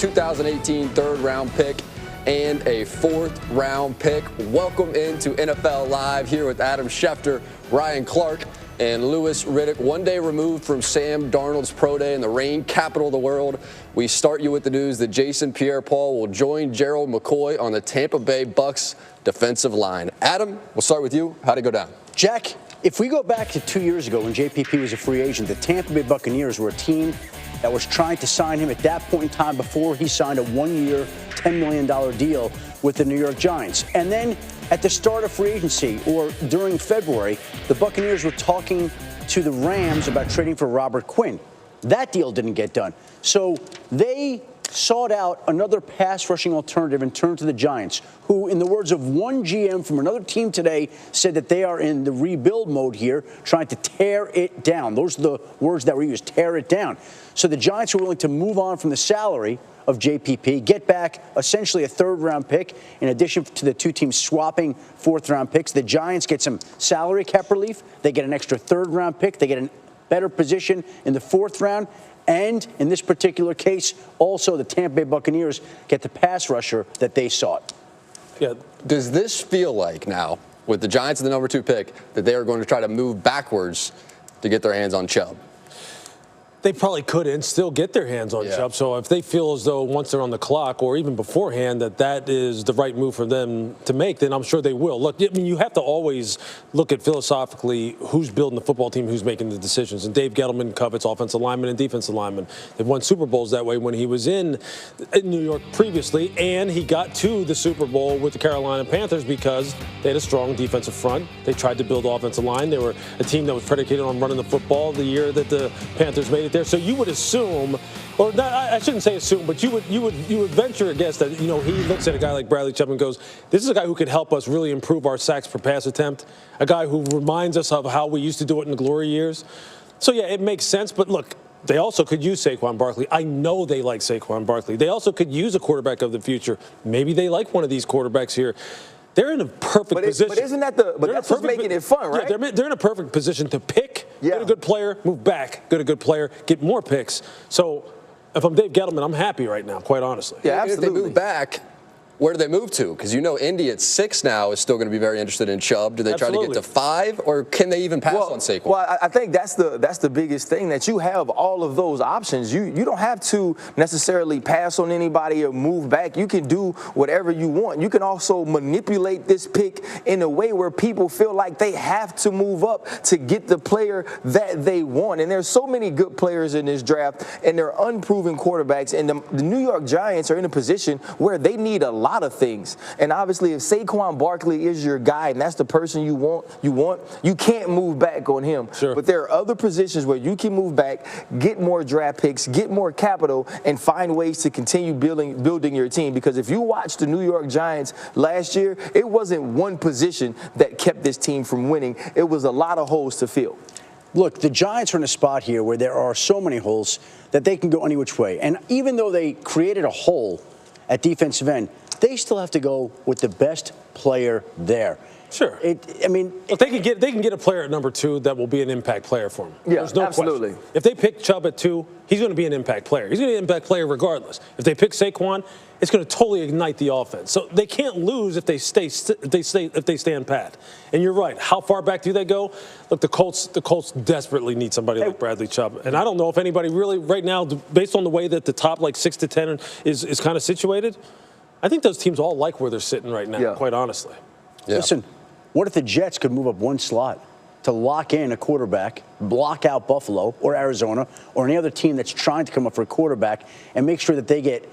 2018 third-round pick and a fourth-round pick. Welcome into NFL Live here with Adam Schefter, Ryan Clark, and Louis Riddick. One day removed from Sam Darnold's pro day in the rain capital of the world, we start you with the news that Jason Pierre-Paul will join Gerald McCoy on the Tampa Bay Bucs defensive line. Adam, we'll start with you. How'd it go down? Jack, if we go back to 2 years ago when JPP was a free agent, the Tampa Bay Buccaneers were a team that was trying to sign him at that point in time before he signed a one-year, $10 million deal with the New York Giants. And then at the start of free agency, or during February, the Buccaneers were talking to the Rams about trading for Robert Quinn. That deal didn't get done. So they sought out another pass-rushing alternative and turned to the Giants, who, in the words of one GM from another team today, said that they are in the rebuild mode here, trying to tear it down. Those are the words that were used, tear it down. So the Giants were willing to move on from the salary of JPP, get back essentially a third-round pick, in addition to the two teams swapping fourth-round picks. The Giants get some salary cap relief. They get an extra third-round pick. They get a better position in the fourth round. And in this particular case, also the Tampa Bay Buccaneers get the pass rusher that they sought. Yeah. Does this feel like now, with the Giants at the number 2 pick, that they are going to try to move backwards to get their hands on Chubb? They probably couldn't still get their hands on Chubb. So if they feel as though once they're on the clock or even beforehand that is the right move for them to make, then I'm sure they will. Look, I mean, you have to always look at philosophically who's building the football team, who's making the decisions. And Dave Gettleman covets offensive linemen and defensive linemen. They've won Super Bowls that way when he was in New York previously, and he got to the Super Bowl with the Carolina Panthers because they had a strong defensive front. They tried to build offensive line. They were a team that was predicated on running the football the year that the Panthers made it there. So you would assume, or not, I shouldn't say assume, but you would venture a guess that, you know, he looks at a guy like Bradley Chubb and goes, this is a guy who could help us really improve our sacks per pass attempt, a guy who reminds us of how we used to do it in the glory years. So, yeah, it makes sense. But, look, they also could use Saquon Barkley. I know they like Saquon Barkley. They also could use a quarterback of the future. Maybe they like one of these quarterbacks here. They're in a perfect position. But isn't that that's what's making it fun, right? Yeah, they're in a perfect position to pick, get a good player, move back, get a good player, get more picks. So if I'm Dave Gettleman, I'm happy right now, quite honestly. Yeah, absolutely. If they move back, where do they move to? Because you know Indy at 6 now is still going to be very interested in Chubb. Do they try to get to 5, or can they even pass on Saquon? Well, I think that's the biggest thing, that you have all of those options. You don't have to necessarily pass on anybody or move back. You can do whatever you want. You can also manipulate this pick in a way where people feel like they have to move up to get the player that they want. And there's so many good players in this draft, and they're unproven quarterbacks. And the New York Giants are in a position where they need a lot of things. And obviously, if Saquon Barkley is your guy and that's the person you want, you can't move back on him. Sure. But there are other positions where you can move back, get more draft picks, get more capital, and find ways to continue building your team. Because if you watch the New York Giants last year, it wasn't one position that kept this team from winning. It was a lot of holes to fill. Look, the Giants are in a spot here where there are so many holes that they can go any which way. And even though they created a hole at defensive end, they still have to go with the best player there. Sure. Look, they can get a player at number 2 that will be an impact player for them. Yeah, There's no absolutely. question. If they pick Chubb at 2, he's going to be an impact player. He's going to be an impact player regardless. If they pick Saquon, it's going to totally ignite the offense. So they can't lose if they stand pat. And you're right. How far back do they go? Look, the Colts desperately need somebody like Bradley Chubb. And I don't know if anybody really right now, based on the way that the top like 6 to 10 is kind of situated, I think those teams all like where they're sitting right now, quite honestly. Yeah. Listen, what if the Jets could move up one slot to lock in a quarterback, block out Buffalo or Arizona or any other team that's trying to come up for a quarterback, and make sure that they get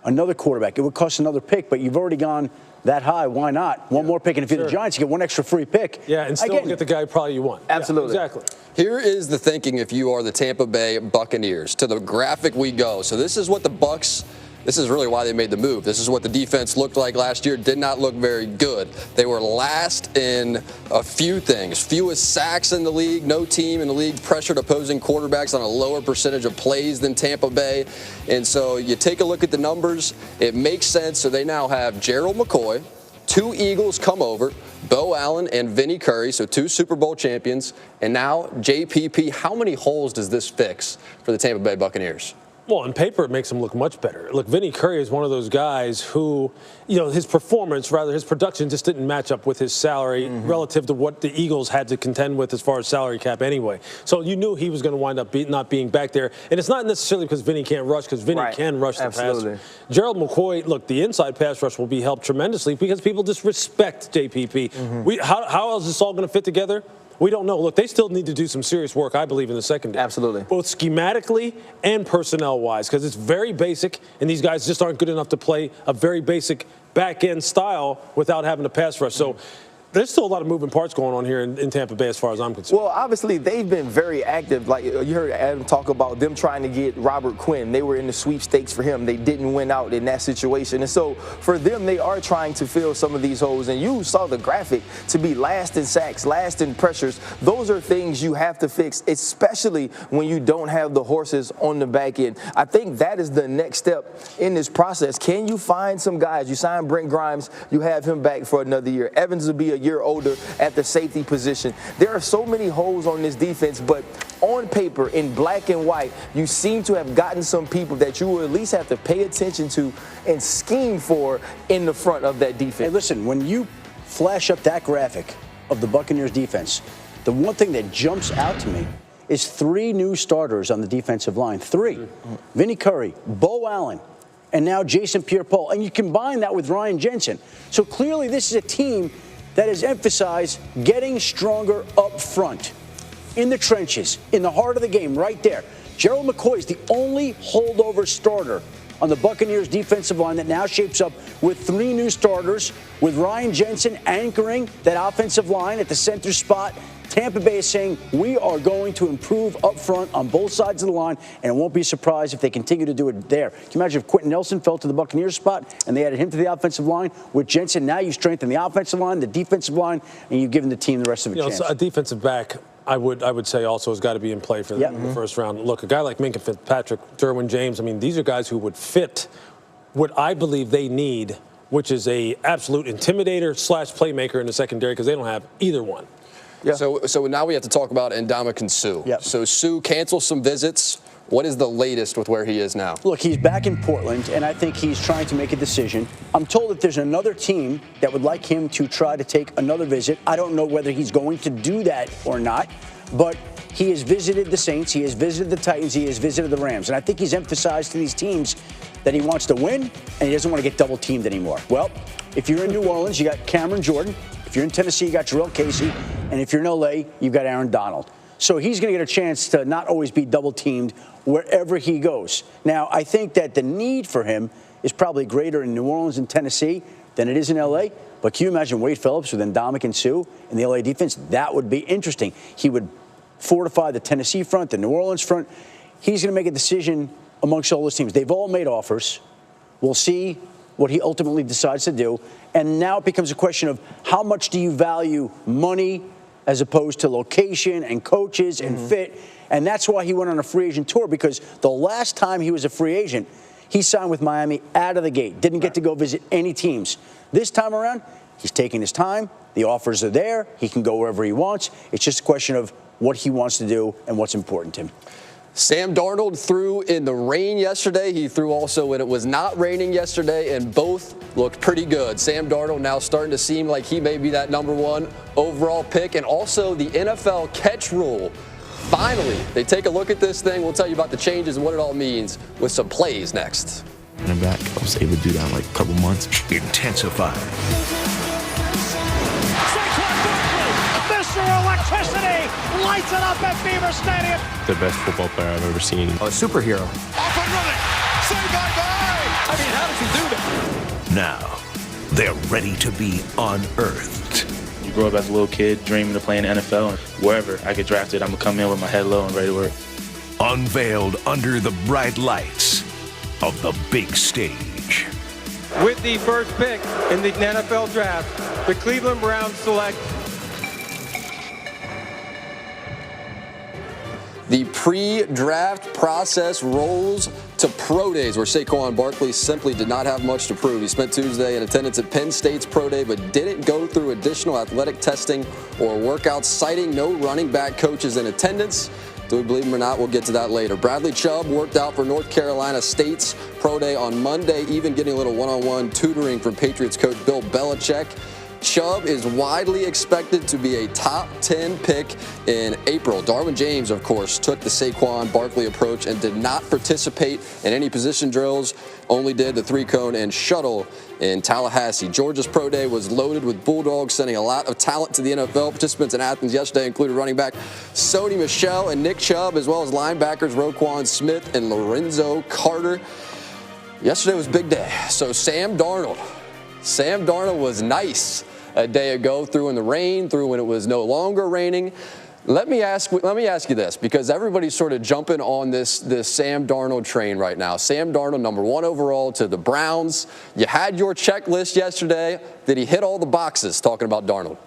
another quarterback? It would cost another pick, but you've already gone that high. Why not? One more pick, and if you're the Giants, you get one extra free pick. Yeah, and still get the guy probably you want. Absolutely. Yeah, exactly. Here is the thinking if you are the Tampa Bay Buccaneers. To the graphic we go. So this is what the Bucs This is really why they made the move. This is what the defense looked like last year. Did not look very good. They were last in a few things. Fewest sacks in the league. No team in the league pressured opposing quarterbacks on a lower percentage of plays than Tampa Bay. And so you take a look at the numbers. It makes sense. So they now have Gerald McCoy, 2 Eagles come over, Bo Allen and Vinny Curry, so 2 Super Bowl champions. And now JPP. How many holes does this fix for the Tampa Bay Buccaneers? Well, on paper, it makes him look much better. Look, Vinny Curry is one of those guys who, his production just didn't match up with his salary relative to what the Eagles had to contend with as far as salary cap anyway. So you knew he was going to wind up not being back there. And it's not necessarily because Vinny can't rush, because Vinny can rush the passer. Gerald McCoy, look, the inside pass rush will be helped tremendously because people just respect JPP. How else is this all going to fit together? We don't know. Look, they still need to do some serious work, I believe, in the secondary. Absolutely. Both schematically and personnel-wise, because it's very basic, and these guys just aren't good enough to play a very basic back-end style without having a pass rush. So there's still a lot of moving parts going on here in Tampa Bay as far as I'm concerned. Well, obviously, they've been very active. Like you heard Adam talk about them trying to get Robert Quinn. They were in the sweepstakes for him. They didn't win out in that situation. And so for them, they are trying to fill some of these holes. And you saw the graphic to be last in sacks, last in pressures. Those are things you have to fix, especially when you don't have the horses on the back end. I think that is the next step in this process. Can you find some guys? You sign Brent Grimes, you have him back for another year. Evans will be a year older at the safety position. There are so many holes on this defense, but on paper, in black and white, you seem to have gotten some people that you will at least have to pay attention to and scheme for in the front of that defense. Hey, listen, when you flash up that graphic of the Buccaneers defense, the one thing that jumps out to me is 3 new starters on the defensive line. 3. Vinny Curry, Bo Allen, and now Jason Pierre-Paul. And you combine that with Ryan Jensen. So clearly this is a team that has emphasized getting stronger up front, in the trenches, in the heart of the game, right there. Gerald McCoy is the only holdover starter on the Buccaneers defensive line that now shapes up with 3 new starters, with Ryan Jensen anchoring that offensive line at the center spot. Tampa Bay is saying we are going to improve up front on both sides of the line, and it won't be a surprise if they continue to do it there. Can you imagine if Quentin Nelson fell to the Buccaneers spot and they added him to the offensive line? With Jensen, now you strengthen the offensive line, the defensive line, and you've given the team the rest of a chance. A defensive back, I would say also has got to be in play for the first round. Look, a guy like Minka Fitzpatrick, Derwin James, I mean, these are guys who would fit what I believe they need, which is a absolute intimidator / playmaker in the secondary, because they don't have either one. Yeah. So now we have to talk about Ndamukong Suh. Yep. So Suh canceled some visits. What is the latest with where he is now? Look, he's back in Portland, and I think he's trying to make a decision. I'm told that there's another team that would like him to try to take another visit. I don't know whether he's going to do that or not, but he has visited the Saints, he has visited the Titans, he has visited the Rams. And I think he's emphasized to these teams that he wants to win, and he doesn't want to get double-teamed anymore. Well, if you're in New Orleans, you got Cameron Jordan. If you're in Tennessee, you got Jarrell Casey. And if you're in L.A., you've got Aaron Donald. So he's going to get a chance to not always be double-teamed wherever he goes. Now, I think that the need for him is probably greater in New Orleans and Tennessee than it is in L.A., but can you imagine Wade Phillips with Ndamukong Suh in the L.A. defense? That would be interesting. He would fortify the Tennessee front, the New Orleans front. He's going to make a decision amongst all those teams. They've all made offers. We'll see what he ultimately decides to do. And now it becomes a question of how much do you value money as opposed to location and coaches and fit. And that's why he went on a free agent tour, because the last time he was a free agent, he signed with Miami out of the gate, didn't get to go visit any teams. This time around, he's taking his time. The offers are there. He can go wherever he wants. It's just a question of what he wants to do and what's important to him. Sam Darnold threw in the rain yesterday. He threw also when it was not raining yesterday, and both looked pretty good. Sam Darnold now starting to seem like he may be that #1 overall pick. And also the NFL catch rule. Finally, they take a look at this thing. We'll tell you about the changes and what it all means with some plays next. Running back, I was able to do that in like a couple months. Intensified. Mr. Electricity lights it up at Beaver Stadium. The best football player I've ever seen. A superhero. Off and running. Say bye-bye. I mean, how does he do that? Now, they're ready to be unearthed. You grow up as a little kid dreaming of playing the NFL, and wherever I get drafted, I'm going to come in with my head low and ready to work. Unveiled under the bright lights of the big stage. With the first pick in the NFL draft, the Cleveland Browns select The pre-draft process rolls to pro days, where Saquon Barkley simply did not have much to prove. He spent Tuesday in attendance at Penn State's pro day, but didn't go through additional athletic testing or workouts, citing no running back coaches in attendance. Do we believe him or not? We'll get to that later. Bradley Chubb worked out for North Carolina State's Pro Day on Monday, even getting a little one-on-one tutoring from Patriots coach Bill Belichick. Chubb is widely expected to be a top 10 pick in April. Darwin James, of course, took the Saquon Barkley approach and did not participate in any position drills, only did the 3-cone and shuttle in Tallahassee. Georgia's Pro Day was loaded with Bulldogs, sending a lot of talent to the NFL. Participants in Athens yesterday included running back Sony Michel and Nick Chubb, as well as linebackers Roquan Smith and Lorenzo Carter. Yesterday was big day. So Sam Darnold was nice a day ago, through in the rain, through when it was no longer raining. Let me ask you this, because everybody's sort of jumping on this Sam Darnold train right now. Sam Darnold, number 1 overall to the Browns. You had your checklist yesterday. Did he hit all the boxes talking about Darnold?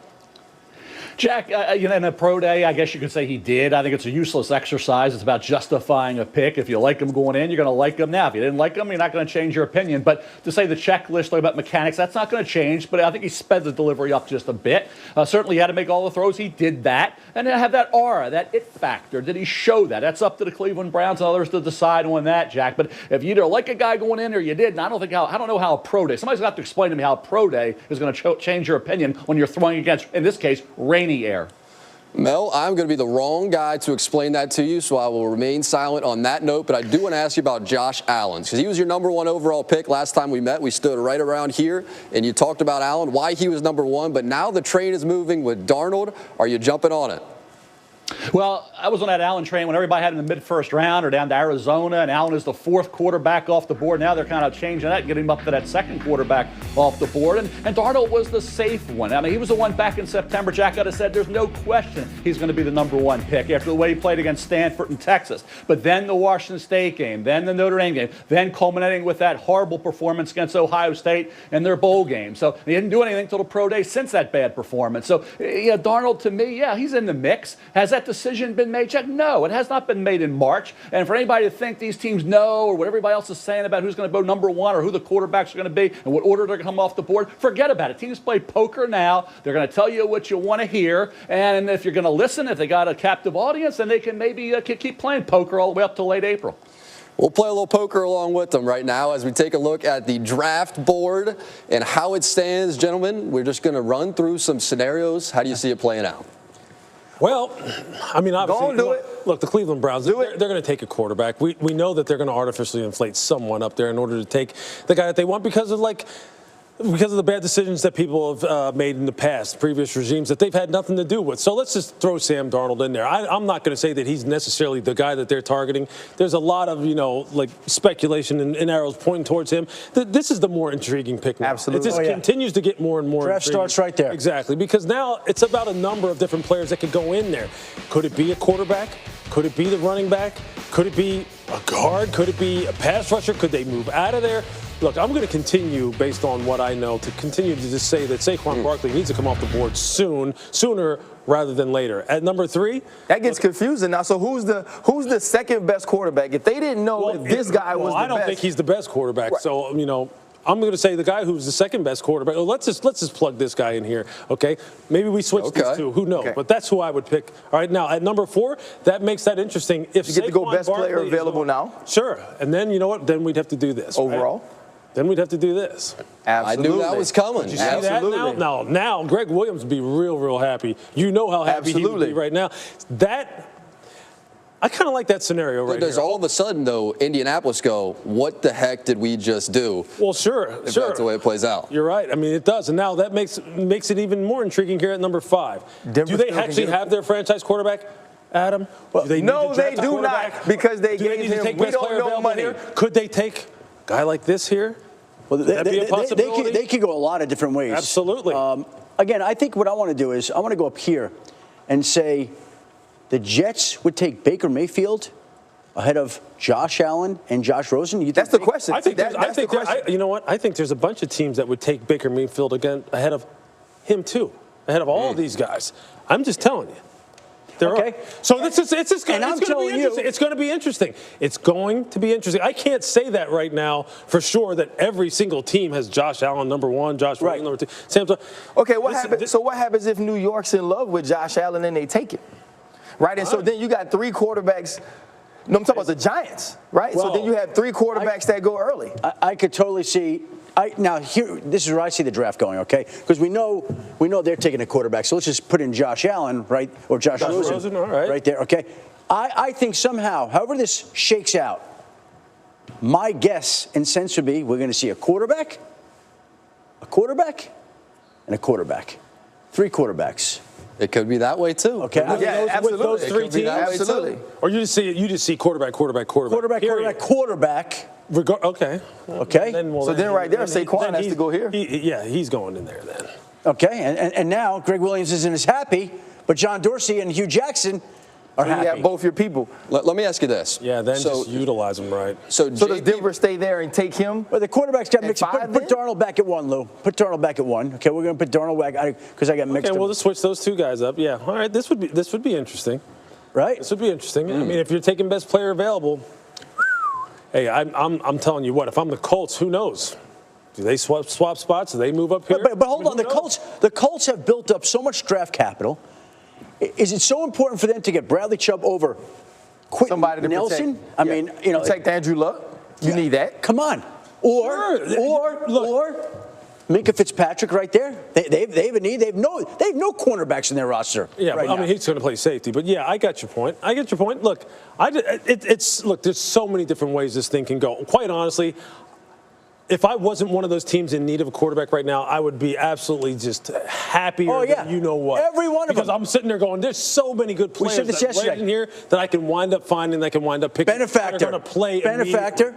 Jack, in a pro day, I guess you could say he did. I think it's a useless exercise. It's about justifying a pick. If you like him going in, you're going to like him now. If you didn't like him, you're not going to change your opinion. But to say the checklist, talk about mechanics, that's not going to change. But I think he sped the delivery up just a bit. Certainly, he had to make all the throws. He did that. And then have that aura, that it factor. Did he show that? That's up to the Cleveland Browns and others to decide on that, Jack. But if you either like a guy going in or you didn't, I don't know how a pro day. Somebody's got to explain to me how a pro day is going to change your opinion when you're throwing against, in this case, rainy air. Mel, I'm going to be the wrong guy to explain that to you, so I will remain silent on that note. But I do want to ask you about Josh Allen, because he was your number 1 overall pick last time we met. We stood right around here, and you talked about Allen, why he was number 1. But now the train is moving with Darnold. Are you jumping on it? Well, I was on that Allen train when everybody had him in the mid-first round or down to Arizona, and Allen is the 4th quarterback off the board. Now they're kind of changing that, getting him up to that 2nd quarterback off the board. And Darnold was the safe one. I mean, he was the one back in September. Jack could have said there's no question he's going to be the number 1 pick after the way he played against Stanford and Texas. But then the Washington State game, then the Notre Dame game, then culminating with that horrible performance against Ohio State in their bowl game. So he didn't do anything until the pro day since that bad performance. So, yeah, Darnold, to me, yeah, he's in the mix. Has that decision been made, Jack? No, it has not been made in March. And for anybody to think these teams know, or what everybody else is saying about who's going to go number 1 or who the quarterbacks are going to be and what order they're going to come off the board, forget about it. Teams play poker now. They're going to tell you what you want to hear. And if you're going to listen, if they got a captive audience, then they can maybe keep playing poker all the way up to late April. We'll play a little poker along with them right now as we take a look at the draft board and how it stands. Gentlemen, we're just going to run through some scenarios. How do you see it playing out? Well, I mean, obviously, look, the Cleveland Browns, they're going to take a quarterback. We know that they're going to artificially inflate someone up there in order to take the guy that they want because of the bad decisions that people have made in the past, previous regimes that they've had nothing to do with. So let's just throw Sam Darnold in there. I'm not going to say that he's necessarily the guy that they're targeting. There's a lot of, speculation and arrows pointing towards him. This is the more intriguing pick now. Absolutely. It just continues to get more and more Draft intriguing. starts right there. Exactly, because now it's about a number of different players that could go in there. Could it be a quarterback? Could it be the running back? Could it be a guard? Could it be a pass rusher? Could they move out of there? Look, I'm going to continue, based on what I know, to continue to just say that Saquon Barkley needs to come off the board sooner rather than later. At number 3, that gets confusing now. So who's the second best quarterback? If they didn't know if this guy was the best, I don't think he's the best quarterback. Right. So I'm going to say the guy who's the second best quarterback. Let's just plug this guy in here, okay? Maybe we switch these two. Who knows? Okay. But that's who I would pick. All right, now at number 4, that makes that interesting. If you get to go best player available now, sure. And then you know what? Then we'd have to do this overall. Right? Then we'd have to do this. Absolutely. I knew that was coming. Did you see that now? Now, Greg Williams would be real happy. You know how happy he would be right now. I kind of like that scenario right Does here. all of a sudden, though, Indianapolis go, what the heck did we just do? Well, sure. If that's the way it plays out. You're right. I mean, it does. And now that makes it even more intriguing here at number 5. Do they actually have their franchise quarterback, Adam? Well, they do not, because they gave him, we don't know money. Here? Could they take a guy like this here? Well, they could go a lot of different ways. Absolutely. Again, I think what I want to do is I want to go up here and say the Jets would take Baker Mayfield ahead of Josh Allen and Josh Rosen. That's the question. I think you know what? I think there's a bunch of teams that would take Baker Mayfield again ahead of him too, ahead of all these guys. I'm just telling you. Okay. So it's going to be interesting. It's going to be interesting. I can't say that right now for sure that every single team has Josh Allen number 1, Josh Rosen number 2. Okay, what happens if New York's in love with Josh Allen and they take it? right? And so then you got 3 quarterbacks. No, I'm talking about the Giants, right? Well, so then you have 3 quarterbacks that go early. I could totally see. Now, here, this is where I see the draft going, okay? Because we know they're taking a quarterback. So let's just put in Josh Allen, right, or Josh Rosen, all right. right there, okay? I think somehow, however this shakes out, my guess and sense would be we're going to see a quarterback, and a quarterback. 3 quarterbacks. It could be that way too. Okay. Yeah, absolutely. With those 3 teams, absolutely. or you just see quarterback. Quarterback. Okay. Okay. Then right there, Saquon has to go here. He's going in there then. Okay, and now Greg Williams isn't as happy, but John Dorsey and Hugh Jackson are happy. You have both your people. Let me ask you this. Yeah, then just utilize him right. So does Denver stay there and take him? Well, the quarterback's got mixed. Put 5 Darnold back at 1, Lou. Put Darnold back at 1. Okay, we're going to put Darnold back because I got mixed. Okay, we'll just switch those 2 guys up. Yeah, all right. This would be interesting. Right? This would be interesting. I mean, if you're taking best player available, hey, I'm telling you what. If I'm the Colts, who knows? Do they swap spots? Do they move up here? But hold on, the Colts have built up so much draft capital. Is it so important for them to get Bradley Chubb over Somebody to Nelson? protect. I mean, protect Andrew Luck. You need that. Come on. Or Minka Fitzpatrick right there. They have a need. They have no cornerbacks in their roster. Yeah, right I mean, he's going to play safety. But yeah, I got your point. Look, there's so many different ways this thing can go. Quite honestly, if I wasn't one of those teams in need of a quarterback right now, I would be absolutely just happier than you know what. Every one of them. Because I'm sitting there going, there's so many good players right in here that I can wind up finding, that I can wind up picking. Benefactor. That are going to play benefactor.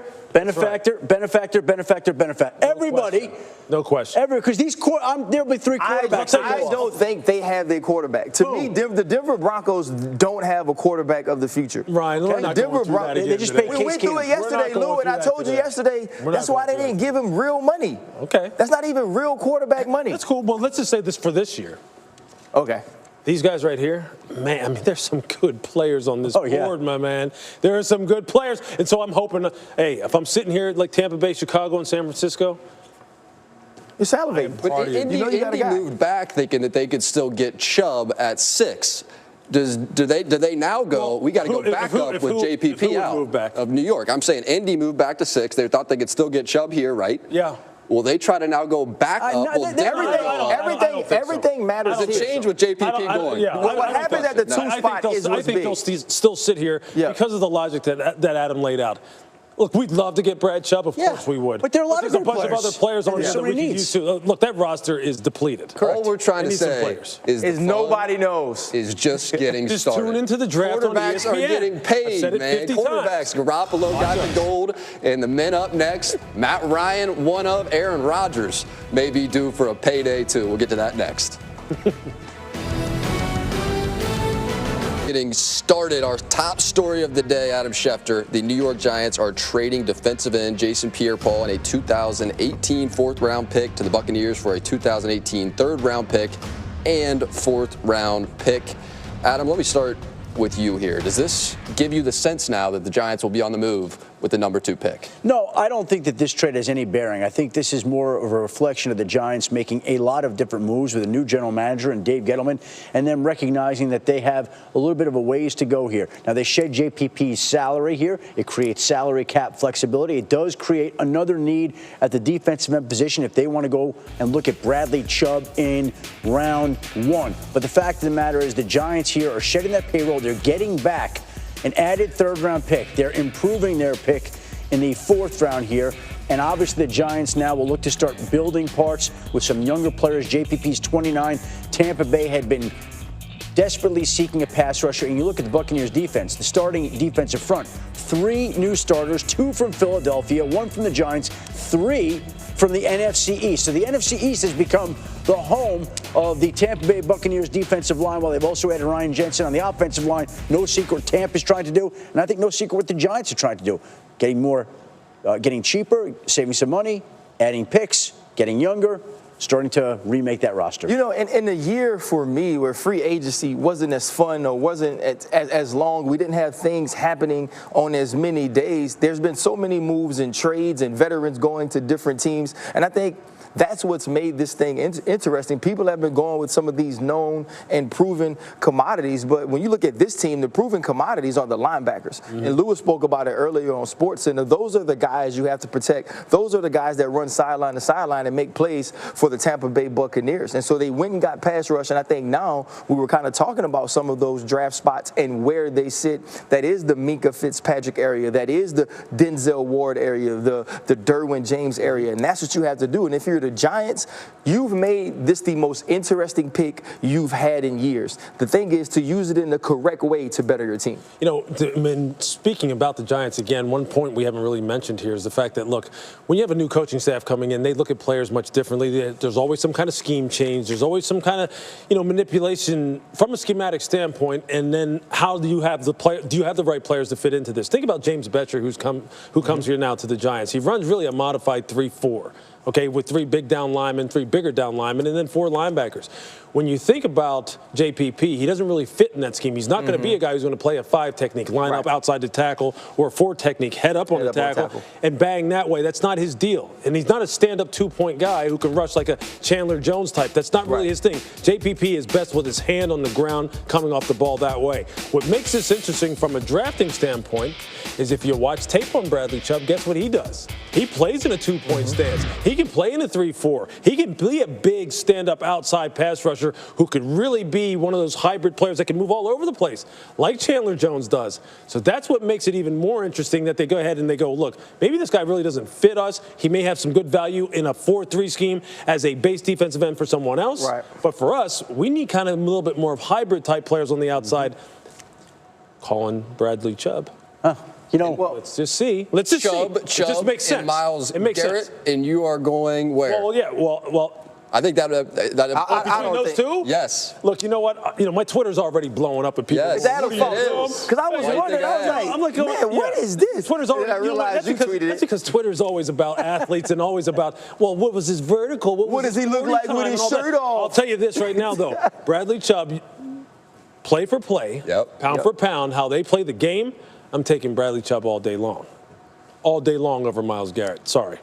Everybody. No question. Because there'll be 3 quarterbacks. I don't think they have their quarterback. To me, the Denver Broncos don't have a quarterback of the future. Ryan, we're not going through that again. They just paid We went through it yesterday, Lou, and I told you yesterday that's why they didn't give him real money. Okay. That's not even real quarterback money. That's cool. Well, let's just say this for this year. Okay. These guys right here, man, I mean, there's some good players on this board, my man. There are some good players. And so I'm hoping, hey, if I'm sitting here like Tampa Bay, Chicago, and San Francisco, you're salivating. But Indy moved back thinking that they could still get Chubb at 6. Do they now go, we got to go back up with JPP out of New York? I'm saying Indy moved back to 6. They thought they could still get Chubb here, right? Yeah. Will they try to now go back up? Everything matters. There's a change with JPP going. What happens at the 2 spot is what's big. I think they'll still sit here because of the logic that Adam laid out. Look, we'd love to get Brad Chubb. Of course we would. But there are a lot of good players. There's a bunch of other players on here that we can use too. Look, that roster is depleted. All we're trying to say is nobody knows. Is just getting just started. Tune into the draft on ESPN. Quarterbacks are getting paid, man. Quarterbacks. Garoppolo got the gold. And the men up next, Matt Ryan, one of Aaron Rodgers, may be due for a payday too. We'll get to that next. Getting started, our top story of the day, Adam Schefter. The New York Giants are trading defensive end Jason Pierre-Paul and a 2018 4th-round pick to the Buccaneers for a 2018 3rd-round pick and 4th-round pick. Adam, let me start with you here. Does this give you the sense now that the Giants will be on the move with the number 2 pick? No, I don't think that this trade has any bearing. I think this is more of a reflection of the Giants making a lot of different moves with a new general manager and Dave Gettleman, and them recognizing that they have a little bit of a ways to go here. Now, they shed JPP's salary here. It creates salary cap flexibility. It does create another need at the defensive end position if they want to go and look at Bradley Chubb in round 1. But the fact of the matter is the Giants here are shedding that payroll. They're getting back an added 3rd-round pick. They're improving their pick in the 4th round here. And obviously the Giants now will look to start building parts with some younger players. JPP's 29. Tampa Bay had been desperately seeking a pass rusher. And you look at the Buccaneers defense, the starting defensive front. 3 new starters, 2 from Philadelphia, 1 from the Giants, 3 from the NFC East. So the NFC East has become the home of the Tampa Bay Buccaneers defensive line, while they've also added Ryan Jensen on the offensive line. No secret what Tampa's trying to do, and I think no secret what the Giants are trying to do. Getting cheaper, saving some money, adding picks, getting younger. starting to remake that roster. You know, in a year for me where free agency wasn't as fun or wasn't as long, we didn't have things happening on as many days, there's been so many moves and trades and veterans going to different teams. And I think that's what's made this thing interesting. People have been going with some of these known and proven commodities, but when you look at this team, the proven commodities are the linebackers. Mm-hmm. And Lewis spoke about it earlier on SportsCenter. Those are the guys you have to protect. Those are the guys that run sideline to sideline and make plays for the Tampa Bay Buccaneers. And so they went and got pass rush, and I think now we were kind of talking about some of those draft spots and where they sit. That is the Minkah Fitzpatrick area. That is the Denzel Ward area, the Derwin James area, and that's what you have to do. And if you're the Giants, you've made this the most interesting pick you've had in years. The thing is to use it in the correct way to better your team. You know, I mean, speaking about the Giants again, one point we haven't really mentioned here is the fact that, look, when you have a new coaching staff coming in, they look at players much differently. There's always some kind of scheme change. There's always some kind of, manipulation from a schematic standpoint. And then how do you have the player? Do you have the right players to fit into this? Think about James Betcher, who comes here now to the Giants. He runs really a modified 3-4. Okay, with 3 big down linemen, 3 bigger down linemen, and then 4 linebackers. When you think about JPP, he doesn't really fit in that scheme. He's not going to be a guy who's going to play a 5 technique, line up outside the tackle, or a 4 technique, head up on the tackle, and bang that way. That's not his deal. And he's not a stand-up 2-point guy who can rush like a Chandler Jones type. That's not really his thing. JPP is best with his hand on the ground, coming off the ball that way. What makes this interesting from a drafting standpoint is if you watch tape on Bradley Chubb, guess what he does? He plays in a 2-point stance. He can play in a 3-4. He can be a big stand-up outside pass rusher who could really be one of those hybrid players that can move all over the place, like Chandler Jones does. So that's what makes it even more interesting that they go ahead and they go, look, maybe this guy really doesn't fit us. He may have some good value in a 4-3 scheme as a base defensive end for someone else. Right. But for us, we need kind of a little bit more of hybrid-type players on the outside. Calling Bradley Chubb. Let's just see. Let's just see. It just makes sense. And Myles Garrett, sense. And you are going where? Well, yeah. Well. I think that I don't those two? Yes. Look, you know what? My Twitter's already blowing up with people. Yes. Because I was wondering, I was like, man, what is this? Twitter's already. I realized you tweeted it. That's because Twitter's always about athletes and always about, well, what was his vertical? What does he look like with his shirt off? I'll tell you this right now, though. Bradley Chubb, play for play, pound for pound, how they play the game, I'm taking Bradley Chubb all day long. All day long over Myles Garrett. Sorry.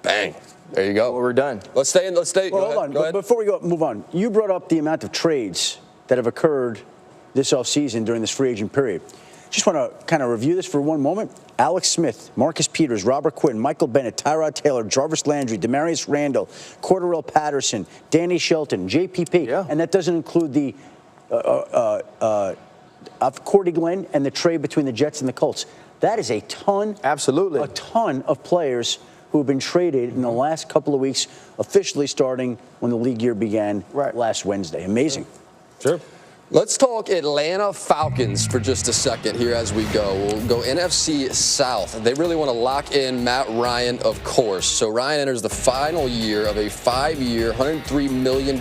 Bang. There you go. Well, we're done. Let's stay. Well, hold on. Go ahead. Before we move on, you brought up the amount of trades that have occurred this offseason during this free agent period. Just want to kind of review this for one moment. Alex Smith, Marcus Peters, Robert Quinn, Michael Bennett, Tyrod Taylor, Jarvis Landry, Demarius Randall, Cordarrelle Patterson, Danny Shelton, JPP. Yeah. And that doesn't include the Cordy Glenn and the trade between the Jets and the Colts. That is a ton. Absolutely. A ton of players who have been traded in the last couple of weeks, officially starting when the league year began last Wednesday. Amazing. Sure. Let's talk Atlanta Falcons for just a second here as we go. We'll go NFC South. They really want to lock in Matt Ryan, of course. So Ryan enters the final year of a 5-year, $103 million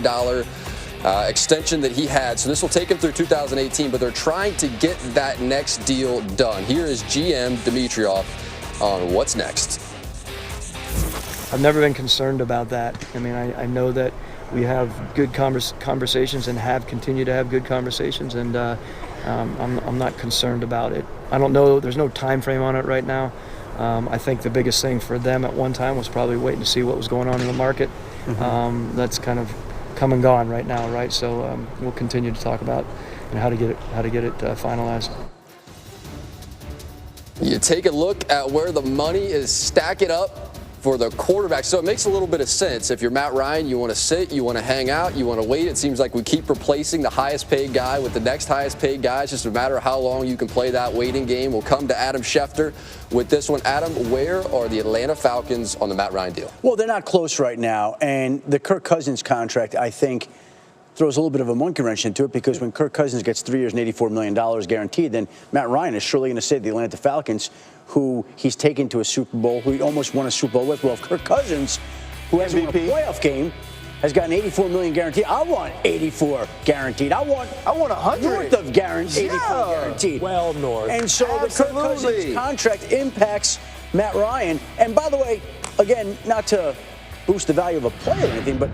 extension that he had. So this will take him through 2018, but they're trying to get that next deal done. Here is GM Dimitroff on what's next. I've never been concerned about that. I mean, I know that we have good conversations and have continued to have good conversations, and I'm not concerned about it. I don't know. There's no time frame on it right now. I think the biggest thing for them at one time was probably waiting to see what was going on in the market. That's kind of come and gone right now, right? So we'll continue to talk about how to get it finalized. You take a look at where the money is stacking up for the quarterback. So it makes a little bit of sense. If you're Matt Ryan, you want to sit, you want to hang out, you want to wait. It seems like we keep replacing the highest paid guy with the next highest paid guy. It's just a matter of how long you can play that waiting game. We'll come to Adam Schefter with this one. Adam, where are the Atlanta Falcons on the Matt Ryan deal? Well, they're not close right now. And the Kirk Cousins contract, I think, throws a little bit of a monkey wrench into it, because when Kirk Cousins gets 3 years and $84 million guaranteed, then Matt Ryan is surely going to say to the Atlanta Falcons, who he's taken to a Super Bowl, who he almost won a Super Bowl with. Well, if Kirk Cousins, who hasn't won a playoff game, has gotten $84 million guaranteed, I want 84 guaranteed. I want 100 north of guaranteed. 84 guaranteed. Well, north. And so the Kirk Cousins contract impacts Matt Ryan. And by the way, again, not to boost the value of a player or anything, but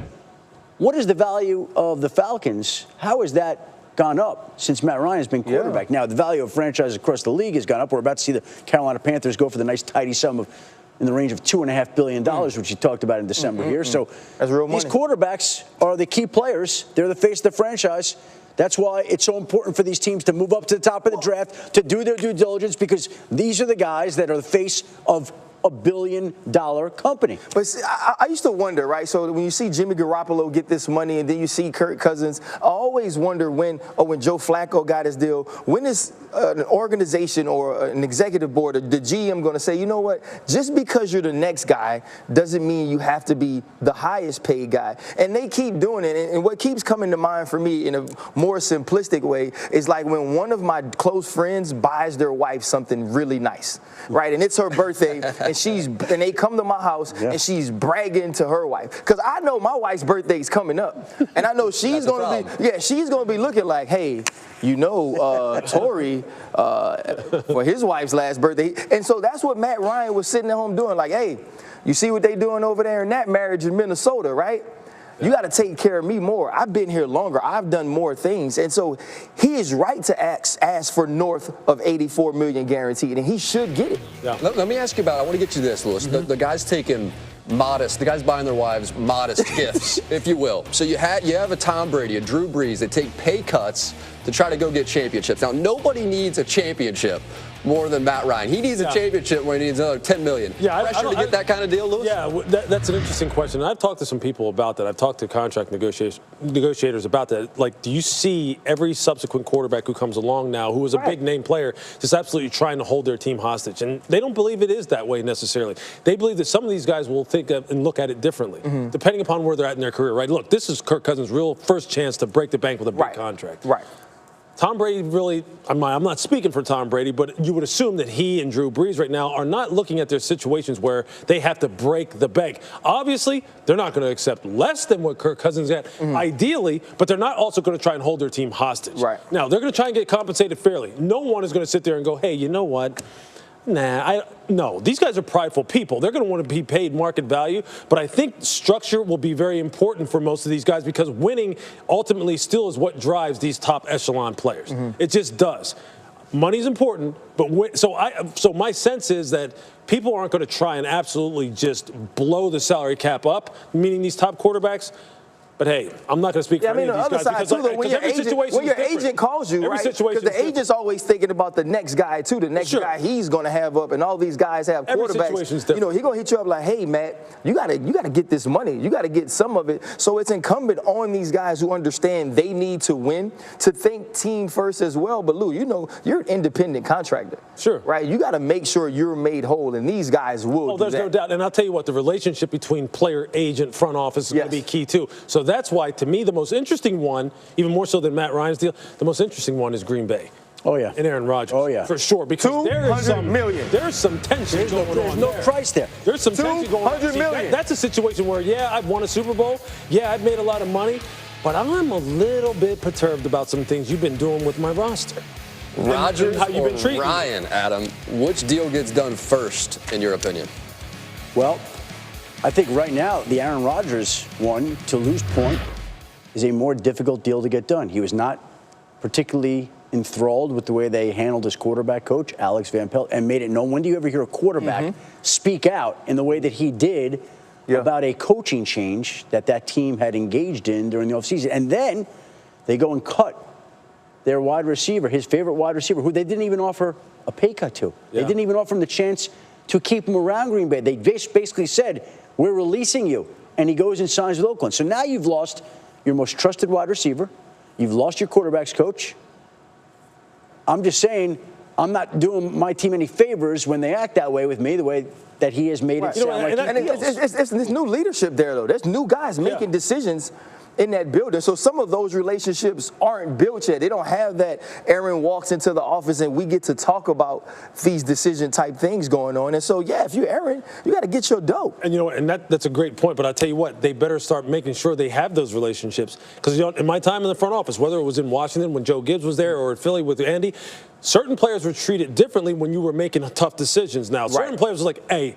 what is the value of the Falcons? How has that gone up since Matt Ryan has been quarterback? Now, the value of franchises across the league has gone up. We're about to see the Carolina Panthers go for the nice tidy sum of in the range of $2.5 billion, which you talked about in December here. So that's real money. These quarterbacks are the key players. They're the face of the franchise. That's why it's so important for these teams to move up to the top of the draft, to do their due diligence, because these are the guys that are the face of a billion-dollar company. But see, I used to wonder, right? So when you see Jimmy Garoppolo get this money and then you see Kirk Cousins, I always wonder when Joe Flacco got his deal, when is an organization or an executive board or the GM going to say, you know what, just because you're the next guy doesn't mean you have to be the highest paid guy. And they keep doing it. And what keeps coming to mind for me in a more simplistic way is like when one of my close friends buys their wife something really nice, right? And it's her birthday. And they come to my house and she's bragging to her wife, because I know my wife's birthday is coming up, and I know she's going to be looking like, hey, you know, Tory for his wife's last birthday, and so that's what Matt Ryan was sitting at home doing, like, hey, you see what they doing over there in that marriage in Minnesota, right? You got to take care of me more. I've been here longer. I've done more things. And so he is right to ask for north of $84 million guaranteed, and he should get it. Yeah. Let me ask you about, I want to get you this, Louis. The guy's taking the guys buying their wives modest gifts, if you will. So you have a Tom Brady, a Drew Brees that take pay cuts to try to go get championships. Now, nobody needs a championship more than Matt Ryan. He needs a championship where he needs another $10 million. Pressure to get that kind of deal, Louis? Yeah, that's an interesting question. And I've talked to some people about that. I've talked to contract negotiators about that. Like, do you see every subsequent quarterback who comes along now, who is a big-name player, just absolutely trying to hold their team hostage? And they don't believe it is that way necessarily. They believe that some of these guys will think and look at it differently, depending upon where they're at in their career, right? Look, this is Kirk Cousins' real first chance to break the bank with a big contract. Right. Tom Brady really, I'm not speaking for Tom Brady, but you would assume that he and Drew Brees right now are not looking at their situations where they have to break the bank. Obviously, they're not going to accept less than what Kirk Cousins got, ideally, but they're not also going to try and hold their team hostage. Right. Now, they're going to try and get compensated fairly. No one is going to sit there and go, hey, you know what? No, these guys are prideful people. They're going to want to be paid market value, but I think structure will be very important for most of these guys, because winning ultimately still is what drives these top echelon players. It just does. Money's important, but so my sense is that people aren't going to try and absolutely just blow the salary cap up, meaning these top quarterbacks. But hey, I'm not going to speak for any of these guys. The other side, too, though, when your agent calls you, right? Because the agent's always thinking about the next guy, too, the next guy he's going to have up, and all these guys have quarterbacks. You know, he's going to hit you up like, hey, Matt, you got to get this money. You got to get some of it. So it's incumbent on these guys who understand they need to win to think team first as well. But, Lou, you know, you're an independent contractor. Sure. Right? You got to make sure you're made whole, and these guys will do there's no doubt. And I'll tell you what, the relationship between player, agent, front office is going to be key, too. So that's why, to me, the most interesting one, even more so than Matt Ryan's deal, the most interesting one is Green Bay. Oh, yeah. And Aaron Rodgers. Oh, yeah. For sure. Because there's some tension going on. There's no price there. There's some tension going on. $200 million. That's a situation where, I've won a Super Bowl. I've made a lot of money. But I'm a little bit perturbed about some things you've been doing with my roster. Rodgers or Ryan, Adam, which deal gets done first, in your opinion? Well, I think right now the Aaron Rodgers one, to Lou's point, is a more difficult deal to get done. He was not particularly enthralled with the way they handled his quarterback coach, Alex Van Pelt, and made it known. When do you ever hear a quarterback speak out in the way that he did about a coaching change that team had engaged in during the offseason? And then they go and cut their wide receiver, his favorite wide receiver, who they didn't even offer a pay cut to. They didn't even offer him the chance to keep him around Green Bay. They basically said, we're releasing you. And he goes and signs with Oakland. So now you've lost your most trusted wide receiver. You've lost your quarterback's coach. I'm just saying, I'm not doing my team any favors when they act that way with me, the way that he has made it sound like he feels. It's new leadership there, though. There's new guys making decisions in that building. So some of those relationships aren't built yet. They don't have that Aaron walks into the office and we get to talk about these decision type things going on. And so, if you're Aaron, you got to get your dough. And that's a great point. But I'll tell you what, they better start making sure they have those relationships. Because in my time in the front office, whether it was in Washington when Joe Gibbs was there or at Philly with Andy, certain players were treated differently when you were making tough decisions. Now, certain players were like, hey,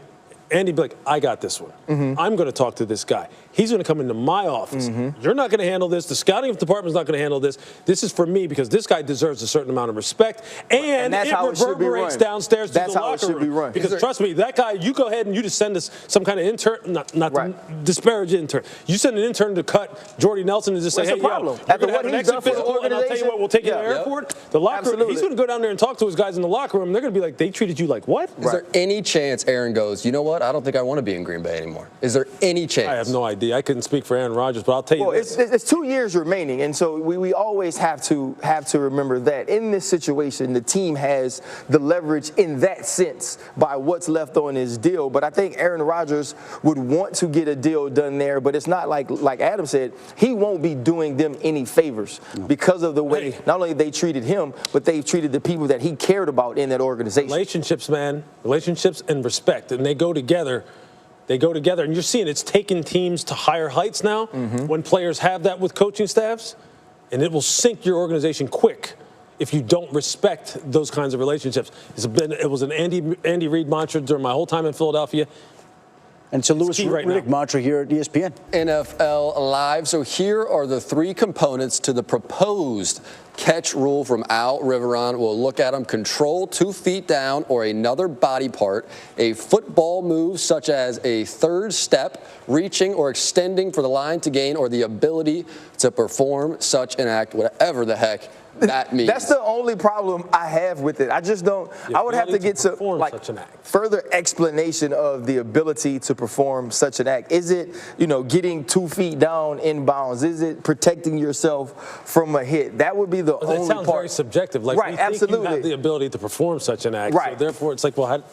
Andy be like, I got this one. I'm going to talk to this guy. He's going to come into my office. You're not going to handle this. The scouting department's not going to handle this. This is for me because this guy deserves a certain amount of respect. And that's it how it should be reverberates run. downstairs That's to the how it locker should room. be run. Because trust me, that guy, you go ahead and you just send us some kind of intern, not to disparage intern. You send an intern to cut Jordy Nelson and just say, hey, yo, you're going to have an exit physical, and I'll tell you what, we'll take you to the airport. The locker room, he's going to go down there and talk to his guys in the locker room. They're going to be like, they treated you like what? Is there any chance Aaron goes, you know what, I don't think I want to be in Green Bay anymore? Is there any chance? I have no idea. I couldn't speak for Aaron Rodgers, but I'll tell you this. It's 2 years remaining, and so we always have to remember that in this situation, the team has the leverage in that sense by what's left on his deal. But I think Aaron Rodgers would want to get a deal done there, but it's not like Adam said, he won't be doing them any favors because of the way not only they treated him, but they treated the people that he cared about in that organization. Relationships, man. Relationships and respect, and they go together. They go together, and you're seeing it's taking teams to higher heights now when players have that with coaching staffs, and it will sink your organization quick if you don't respect those kinds of relationships. It was an Andy Reid mantra during my whole time in Philadelphia. And so Louis Riddick mantra here at ESPN. NFL Live. So here are the 3 components to the proposed catch rule from Al Riveron. We'll look at them. Control 2 feet down or another body part. A football move such as a third step, reaching or extending for the line to gain, or the ability to perform such an act, whatever the heck that means. That's the only problem I have with it. I just don't. I would have to get some further explanation of the ability to perform such an act. Is it, getting 2 feet down in bounds? Is it protecting yourself from a hit? That would be the only part. It sounds very subjective. Like, right, we think absolutely. you have the ability to perform such an act. Right. So therefore, it's like, well, how?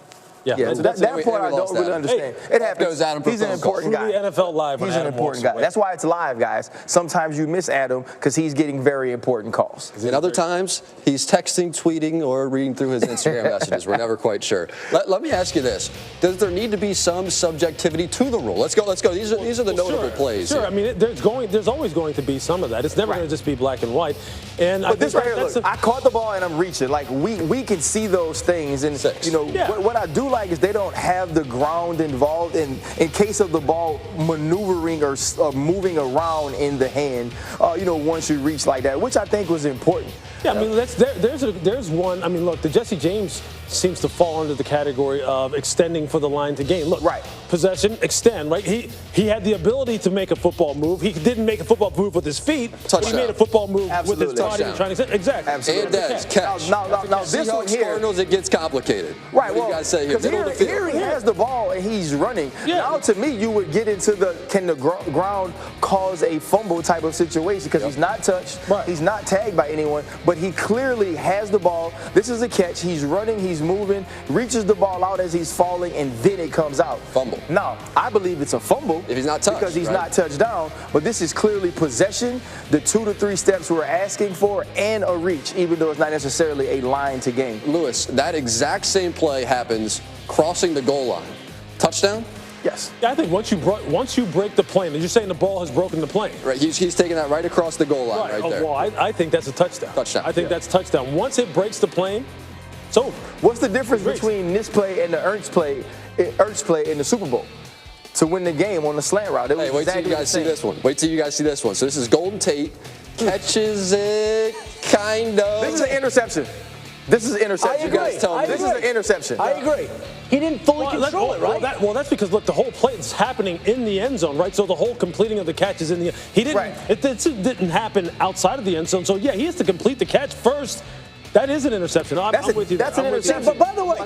Yeah, so that part I don't really understand. It happens. He's an important guy. NFL Live. He's an important guy. That's why it's live, guys. Sometimes you miss Adam because he's getting very important calls. And other times, he's texting, tweeting, or reading through his Instagram messages. We're never quite sure. Let me ask you this. Does there need to be some subjectivity to the rule? Let's go. These are the notable plays. Sure. I mean, there's always going to be some of that. It's never going to just be black and white. But this right here, look, I caught the ball and I'm reaching. Like, we can see those things. And, what I do like is they don't have the ground involved in case of the ball maneuvering or moving around in the hand, once you reach like that, which I think was important. Yeah, I mean, there's one. I mean, look, the Jesse James seems to fall under the category of extending for the line to gain. Look, possession, extend, right? He had the ability to make a football move. He didn't make a football move with his feet, but he made a football move with his body and trying to extend. Exactly. Absolutely. And catch. Now this one here, Cardinals, it gets complicated. Right. What do you guys say here? Here he has the ball and he's running. Yeah. Now, to me, you would get into can the ground cause a fumble type of situation because he's not touched, he's not tagged by anyone, but he clearly has the ball. This is a catch. He's running, he's moving, reaches the ball out as he's falling, and then it comes out. Fumble. Now, I believe it's a fumble if he's not touched, because he's not touched down, but this is clearly possession, the 2 to 3 steps we're asking for, and a reach, even though it's not necessarily a line to gain. Lewis, that exact same play happens crossing the goal line. Touchdown? Yes. Yeah, I think once you break the plane, and you're saying the ball has broken the plane. Right, he's taking that right across the goal line right there. Well, I think that's a touchdown. I think that's touchdown. Once it breaks the plane, it's over. What's the difference between this play and the Ertz play in the Super Bowl? To win the game on the slant route. Hey, wait till you guys see this one. Wait till you guys see this one. So this is Golden Tate. Catches it, kind of. This is an interception. This is an interception. I agree. You guys tell me. This is an interception. I agree. He didn't fully control it, right? Well, that's because, look, the whole play is happening in the end zone, right? So the whole completing of the catch is in the end. He didn't. Right. It didn't happen outside of the end zone. So yeah, he has to complete the catch first. That is an interception. I'm with you. That's an interception. But by the way,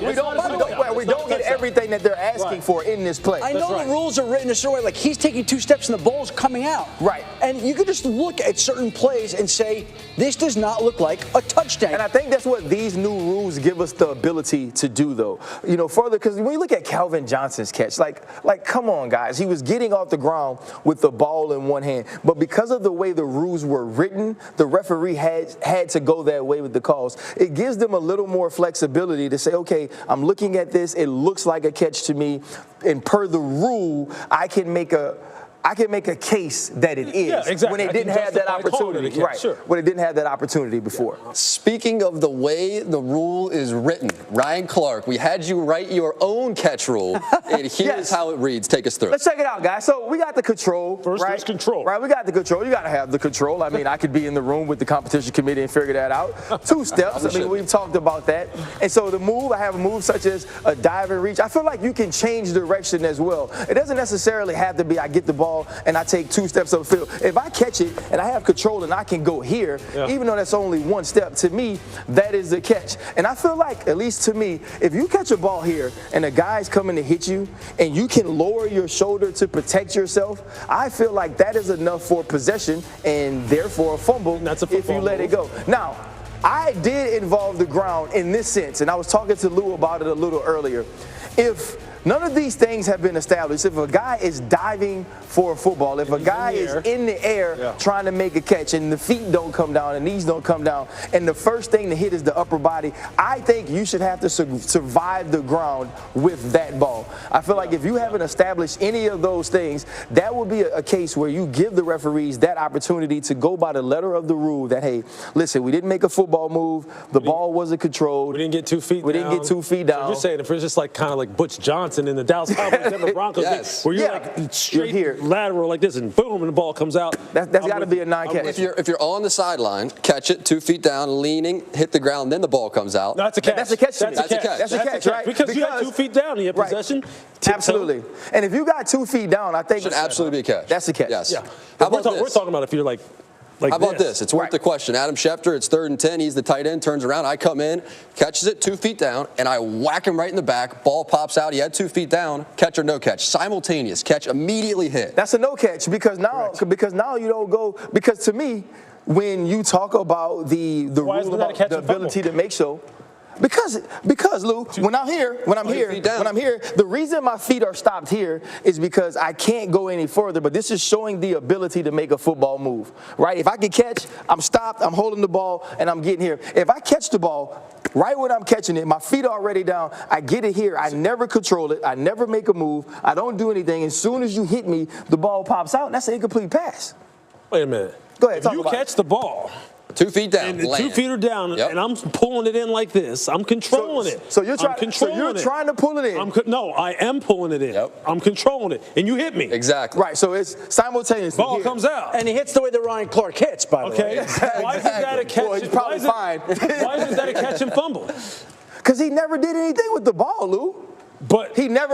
we don't get everything that they're asking for in this play. I know the rules are written a certain way. Like, he's taking 2 steps and the ball's coming out. Right. And you can just look at certain plays and say, this does not look like a touchdown. And I think that's what these new rules give us the ability to do, though. Further, because when you look at Calvin Johnson's catch, like, come on, guys. He was getting off the ground with the ball in one hand. But because of the way the rules were written, the referee had to go that way with the calls. It gives them a little more flexibility to say, okay, I'm looking at this. It looks like a catch to me. And per the rule, I can make a I can make a case that it is exactly. when it didn't have that opportunity. Right. Sure. When it didn't have that opportunity before. Speaking of the way the rule is written, Ryan Clark, we had you write your own catch rule, and here's how it reads. Take us through. Let's check it out, guys. So we got the control. First, right? there's control. Right, we got the control. You got to have the control. I mean, I could be in the room with the competition committee and figure that out. 2 steps. I mean, we've talked about that. And so the move, I have a move such as a dive and reach. I feel like you can change direction as well. It doesn't necessarily have to be I get the ball and I take 2 steps up the field. If I catch it and I have control and I can go here, even though that's only 1 step, to me, that is the catch. And I feel like, at least to me, if you catch a ball here and a guy's coming to hit you and you can lower your shoulder to protect yourself, I feel like that is enough for possession and therefore a fumble if you let it go. Now, I did involve the ground in this sense, and I was talking to Lou about it a little earlier. If none of these things have been established, if a guy is diving for a football, if a guy is in the air trying to make a catch and the feet don't come down and knees don't come down and the first thing to hit is the upper body, I think you should have to survive the ground with that ball. I feel like if you haven't established any of those things, that would be a case where you give the referees that opportunity to go by the letter of the rule that, hey, listen, we didn't make a football move, the ball wasn't controlled. We didn't get 2 feet down. We didn't get 2 feet down. So you're saying if it's just like kind of like Butch Johnson in the Dallas Cowboys, Denver Broncos, where you're like straight here, lateral like this, and boom, and the ball comes out. That's got to be a non-catch. If you're on the sideline, catch it 2 feet down, leaning, hit the ground, then the ball comes out. That's a catch. That's a catch. That's a catch. That's a catch, right? Because you had 2 feet down, you have possession. Absolutely. And if you got 2 feet down, I think should absolutely be a catch. That's a catch. Yes. Yeah. How about this? We're talking about if you're like how about this? It's worth the question. Adam Schefter, it's 3rd and 10. He's the tight end, turns around. I come in, catches it 2 feet down, and I whack him right in the back. Ball pops out. He had 2 feet down. Catch or no catch. Simultaneous catch, immediately hit. That's a no catch because now you don't go. Because to me, when you talk about the rule about the ability to make so. Because Lou, when I'm here, the reason my feet are stopped here is because I can't go any further, but this is showing the ability to make a football move, right? If I can catch, I'm stopped, I'm holding the ball, and I'm getting here. If I catch the ball, right when I'm catching it, my feet are already down, I get it here, I never control it, I never make a move, I don't do anything. As soon as you hit me, the ball pops out, and that's an incomplete pass. Wait a minute. Go ahead, if you catch the ball, 2 feet down, and 2 feet are down, and I'm pulling it in like this. I'm controlling it. So you're trying to pull it in. No, I am pulling it in. Yep. I'm controlling it, and you hit me. Exactly. Right. So it's simultaneous. Ball comes out, and he hits the way that Ryan Clark hits. By the way. Why isn't that a catch? Well, he's probably fine. Why isn't that a catch and fumble? Because he never did anything with the ball, Lou. But he didn't have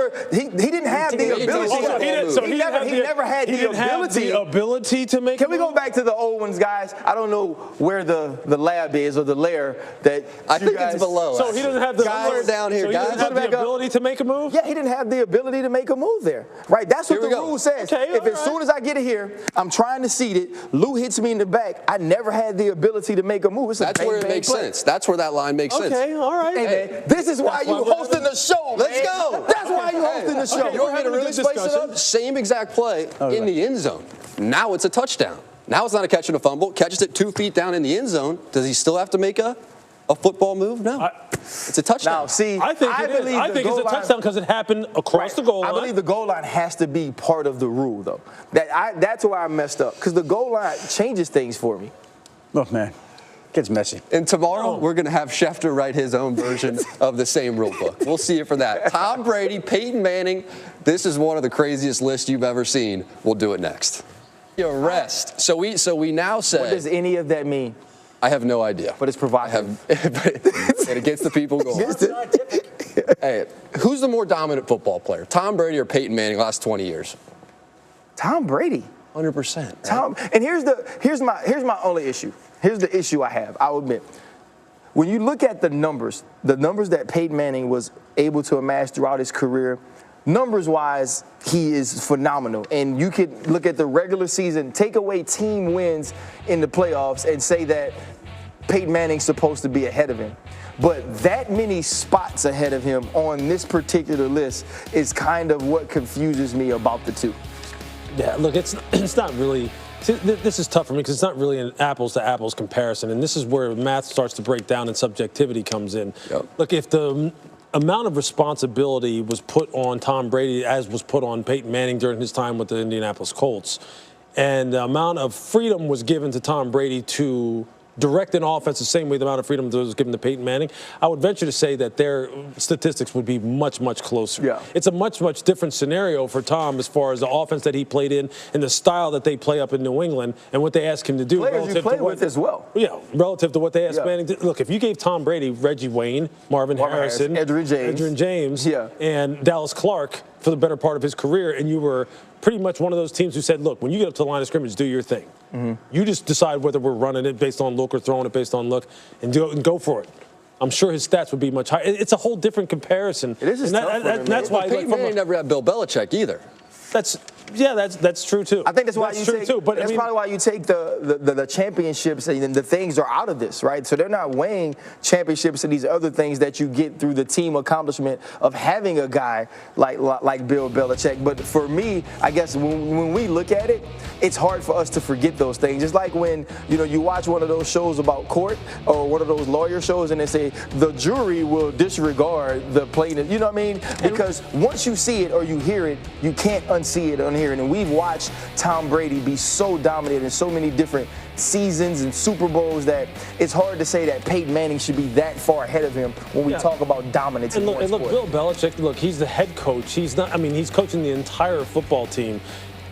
the ability. He never had the ability to make. Can we go back to the old ones, guys? I don't know where the lab is or the lair that I think it's below. So he doesn't have the guys down here. So he doesn't have the ability to make a move. Yeah, he didn't have the ability to make a move there. Right. That's what the rule says. Okay, if as soon as I get it here, I'm trying to seat it. Lou hits me in the back. I never had the ability to make a move. That's where it makes sense. That's where that line makes sense. Okay, all right. Hey, man, this is why you hosting the show. Let's go. That's why you hosting the show. You want me to really spice it up? Same exact play in the end zone. Now it's a touchdown. Now it's not a catch and a fumble. Catches it 2 feet down in the end zone. Does he still have to make a football move? No. It's a touchdown. Now, see, I think it's a touchdown because it happened across the goal line. I believe the goal line has to be part of the rule, though. That's where I messed up because the goal line changes things for me. Look, man. Gets messy. And tomorrow, we're going to have Schefter write his own version of the same rule book. We'll see it for that. Tom Brady, Peyton Manning. This is one of the craziest lists you've ever seen. We'll do it next. Arrest. So we now say. What does any of that mean? I have no idea. But it's provocative. And it gets the people going. Hey, who's the more dominant football player, Tom Brady or Peyton Manning last 20 years? Tom Brady. 100%. Right? Tom. And here's my only issue. Here's the issue I have, I'll admit. When you look at the numbers that Peyton Manning was able to amass throughout his career, numbers-wise, he is phenomenal. And you could look at the regular season, take away team wins in the playoffs, and say that Peyton Manning's supposed to be ahead of him. But that many spots ahead of him on this particular list is kind of what confuses me about the two. Yeah, look, it's not really. This is tough for me because it's not really an apples-to-apples comparison, and this is where math starts to break down and subjectivity comes in. Yep. Look, if the amount of responsibility was put on Tom Brady as was put on Peyton Manning during his time with the Indianapolis Colts. And the amount of freedom was given to Tom Brady to direct an offense the same way the amount of freedom that was given to Peyton Manning, I would venture to say that their statistics would be much, much closer. Yeah. It's a much, much different scenario for Tom as far as the offense that he played in and the style that they play up in New England and what they ask him to do. Players you play with as well. Yeah, relative to what they ask Manning to. Look, if you gave Tom Brady Reggie Wayne, Marvin Harrison, Edgerrin James, and Dallas Clark for the better part of his career, and you were pretty much one of those teams who said, look, when you get up to the line of scrimmage, do your thing. You just decide whether we're running it based on look or throwing it based on look, and go for it. I'm sure his stats would be much higher. It's a whole different comparison. It is tough for him, that's why Peyton Manning never had Bill Belichick either. That's true too. I think that's why that's probably why you take the championships and the things are out of this, right? So they're not weighing championships and these other things that you get through the team accomplishment of having a guy like Bill Belichick. But for me, I guess when we look at it, it's hard for us to forget those things. It's like when you watch one of those shows about court or one of those lawyer shows and they say the jury will disregard the plaintiff. You know what I mean? Because once you see it or you hear it, you can't unsee it, unhear it. And we've watched Tom Brady be so dominant in so many different seasons and Super Bowls that it's hard to say that Peyton Manning should be that far ahead of him when we talk about dominance. And look, Bill Belichick, look, he's the head coach. He's not. I mean, he's coaching the entire football team,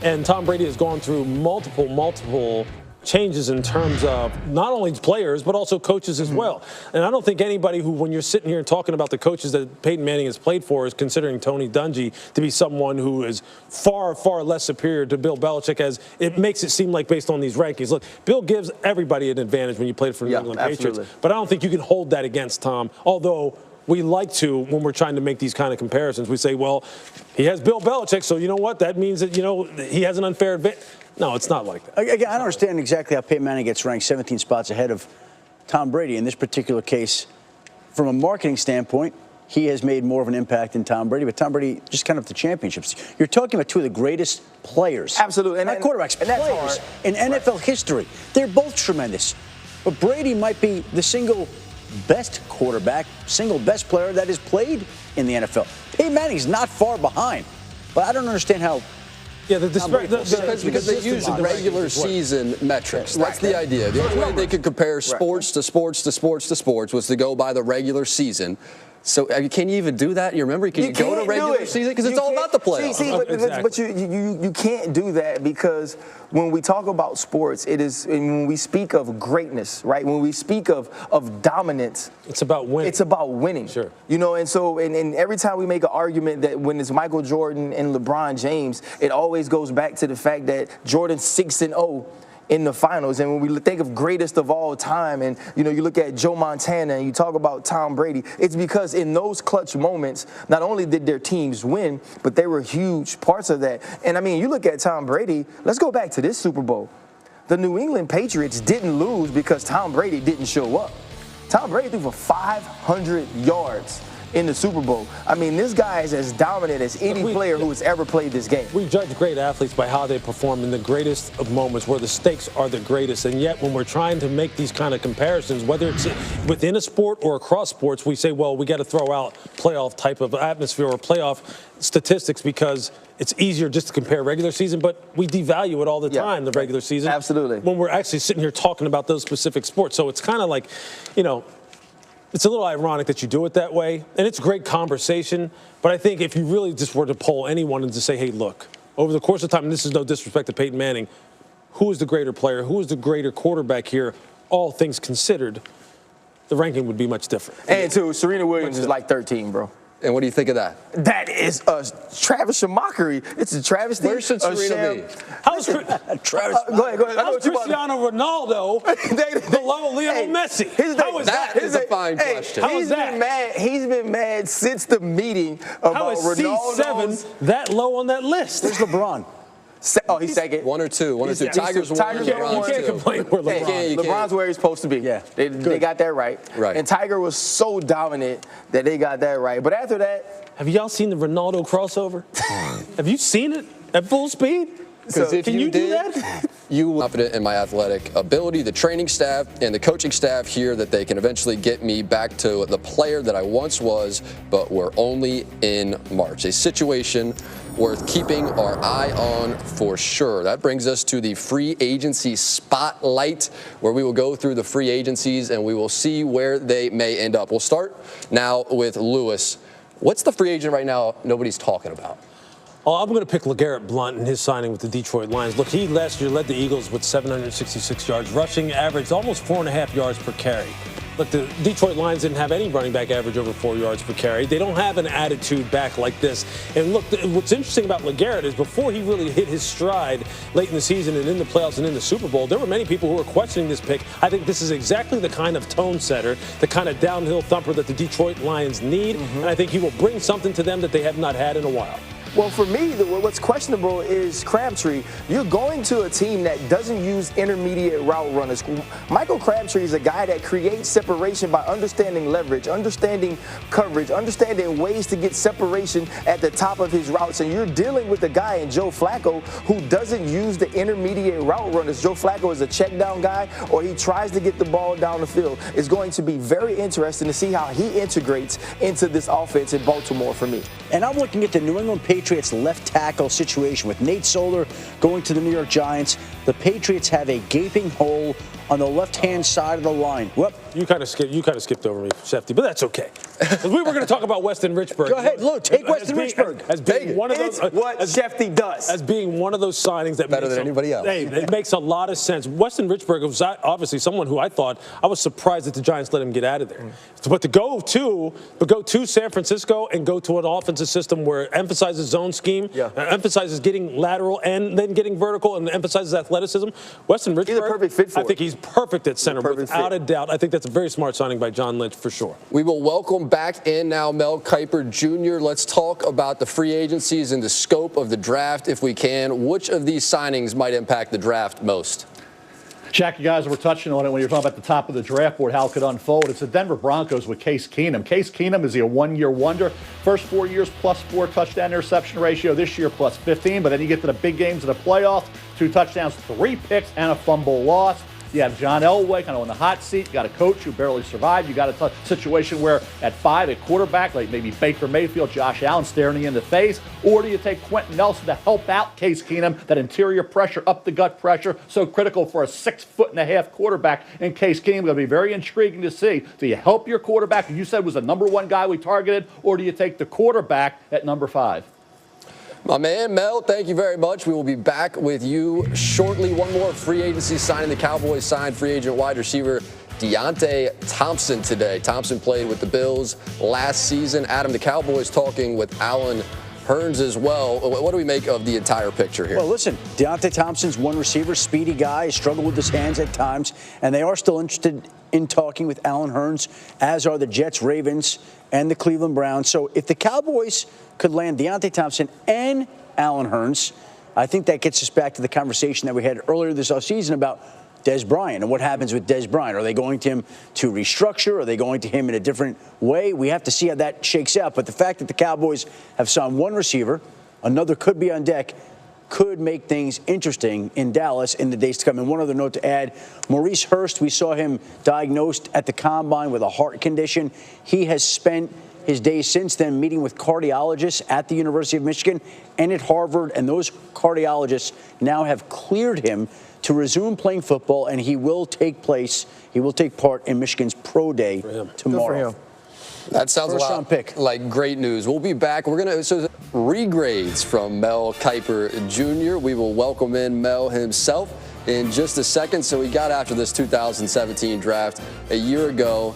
and Tom Brady has gone through multiple changes in terms of not only players but also coaches as well. And I don't think anybody who, when you're sitting here talking about the coaches that Peyton Manning has played for, is considering Tony Dungy to be someone who is far, far less superior to Bill Belichick, as it makes it seem like based on these rankings. Look, Bill gives everybody an advantage when you played for the New England Patriots, but I don't think you can hold that against Tom, although we like to, when we're trying to make these kind of comparisons, we say, well, he has Bill Belichick, so you know what? That means that, he has an unfair advantage. No, it's not like that. Again, I don't understand exactly how Peyton Manning gets ranked 17 spots ahead of Tom Brady. In this particular case, from a marketing standpoint, he has made more of an impact than Tom Brady, but Tom Brady just kind of the championships. You're talking about two of the greatest players. Absolutely. Not quarterbacks, players in NFL history. They're both tremendous. But Brady might be the single best quarterback, single best player that has played in the NFL. Peyton Manning's not far behind. But I don't understand how. Yeah, because they use regular season metrics. That's the idea. The only way they could compare sports to sports to sports to sports was to go by the regular season. So can you even do that? You remember? Can you go to regular season? Because it's all about the playoffs. But you can't do that, because when we talk about sports, it is, and when we speak of greatness, right? When we speak of dominance, it's about winning. It's about winning. Sure. And so and every time we make an argument that when it's Michael Jordan and LeBron James, it always goes back to the fact that Jordan's 6-0 in the finals. And when we think of greatest of all time, and you look at Joe Montana and you talk about Tom Brady, it's because in those clutch moments, not only did their teams win, but they were huge parts of that. And I mean, you look at Tom Brady, let's go back to this Super Bowl. The New England Patriots didn't lose because Tom Brady didn't show up. Tom Brady threw for 500 yards in the Super Bowl. I mean, this guy is as dominant as any player who has ever played this game. We judge great athletes by how they perform in the greatest of moments, where the stakes are the greatest. And yet, when we're trying to make these kind of comparisons, whether it's within a sport or across sports, we say, well, we got to throw out playoff type of atmosphere or playoff statistics because it's easier just to compare regular season, but we devalue it all the time, the regular season. Absolutely. When we're actually sitting here talking about those specific sports. So it's kind of like, it's a little ironic that you do it that way, and it's great conversation, but I think if you really just were to poll anyone and to say, hey, look, over the course of time, and this is no disrespect to Peyton Manning, who is the greater player, who is the greater quarterback here, all things considered, the ranking would be much different. And Serena Williams is like 13, bro. And what do you think of that? That is a travesty mockery. It's a travesty. Where should Serena be? How's go ahead. How's Cristiano Ronaldo below Lionel Messi? How is that? That is a fine question. He's been mad since the meeting about Ronaldo's. How is C7 that low on that list? There's LeBron. He's second. One or two. Tiger's one. You can't complain where LeBron. LeBron's where he's supposed to be. Yeah. They got that right. And Tiger was so dominant that they got that right. But after that. Have y'all seen the Ronaldo crossover? Have you seen it at full speed? Because if can you do that? You confident in my athletic ability, the training staff and the coaching staff here that they can eventually get me back to the player that I once was, but we're only in March. A situation worth keeping our eye on for sure. That brings us to the free agency spotlight, where we will go through the free agencies and we will see where they may end up. We'll start now with Lewis. What's the free agent right now nobody's talking about? Oh, I'm going to pick LeGarrette Blount in his signing with the Detroit Lions. Look, he last year led the Eagles with 766 yards rushing, averaged almost 4.5 yards per carry. Look, the Detroit Lions didn't have any running back average over 4 yards per carry. They don't have an attitude back like this. And look, what's interesting about LeGarrette is before he really hit his stride late in the season and in the playoffs and in the Super Bowl, there were many people who were questioning this pick. I think this is exactly the kind of tone setter, the kind of downhill thumper that the Detroit Lions need. And I think he will bring something to them that they have not had in a while. Well, for me, what's questionable is Crabtree. You're going to a team that doesn't use intermediate route runners. Michael Crabtree is a guy that creates separation by understanding leverage, understanding coverage, understanding ways to get separation at the top of his routes. And you're dealing with a guy in Joe Flacco who doesn't use the intermediate route runners. Joe Flacco is a check down guy, or he tries to get the ball down the field. It's going to be very interesting to see how he integrates into this offense in Baltimore for me. And I'm looking at the New England Patriots left tackle situation with Nate Solder going to the New York Giants. The Patriots have a gaping hole on the left-hand side of the line. Whoop. You kind of skipped over me, Shefty, but that's okay. We were going to talk about Weston Richburg. Go ahead, look, take Weston Richburg. As being one of those, what Shefty does. As being one of those signings that better than anybody else. Hey, it makes a lot of sense. Weston Richburg was obviously someone who I was surprised that the Giants let him get out of there. But to go to San Francisco and go to an offensive system where it emphasizes zone scheme, emphasizes getting lateral and then getting vertical, and emphasizes athleticism. Weston Richburg, he's a perfect fit for it. I think he's perfect at center, without a doubt. I think that's a very smart signing by John Lynch for sure. We will welcome back in now Mel Kiper Jr. Let's talk about the free agencies and the scope of the draft if we can. Which of these signings might impact the draft most? Jack, you guys were touching on it when you were talking about the top of the draft board, how it could unfold. It's the Denver Broncos with Case Keenum. Case Keenum is a one-year wonder. First 4 years, +4 touchdown interception ratio. This year, +15. But then you get to the big games of the playoffs. 2 touchdowns, 3 picks, and a fumble loss. You have John Elway kind of on the hot seat. You got a coach who barely survived. You got a situation where at 5 at quarterback, like maybe Baker Mayfield, Josh Allen staring you in the face. Or do you take Quentin Nelson to help out Case Keenum, that interior pressure, up the gut pressure, so critical for a 6'1.5" quarterback in Case Keenum? Going to be very intriguing to see. Do you help your quarterback, who you said was the #1 guy we targeted, or do you take the quarterback at number 5? My man, Mel, thank you very much. We will be back with you shortly. One more free agency signing. The Cowboys signed free agent wide receiver Deontay Thompson today. Thompson played with the Bills last season. Adam, the Cowboys talking with Allen Hurns as well. What do we make of the entire picture here? Well, listen, Deontay Thompson's one receiver, speedy guy, struggled with his hands at times, and they are still interested in talking with Allen Hurns, as are the Jets, Ravens, and the Cleveland Browns. So if the Cowboys could land Deontay Thompson and Allen Hurns, I think that gets us back to the conversation that we had earlier this offseason about Dez Bryant and what happens with Dez Bryant. Are they going to him to restructure? Are they going to him in a different way? We have to see how that shakes out. But the fact that the Cowboys have signed one receiver, another could be on deck, could make things interesting in Dallas in the days to come. And one other note to add, Maurice Hurst, we saw him diagnosed at the Combine with a heart condition. He has spent his days since then meeting with cardiologists at the University of Michigan and at Harvard, and those cardiologists now have cleared him to resume playing football, and he will take part in Michigan's Pro Day tomorrow. That sounds a lot like great news. We'll be back. We're going to regrades from Mel Kiper Jr. We will welcome in Mel himself in just a second. So we got after this 2017 draft a year ago.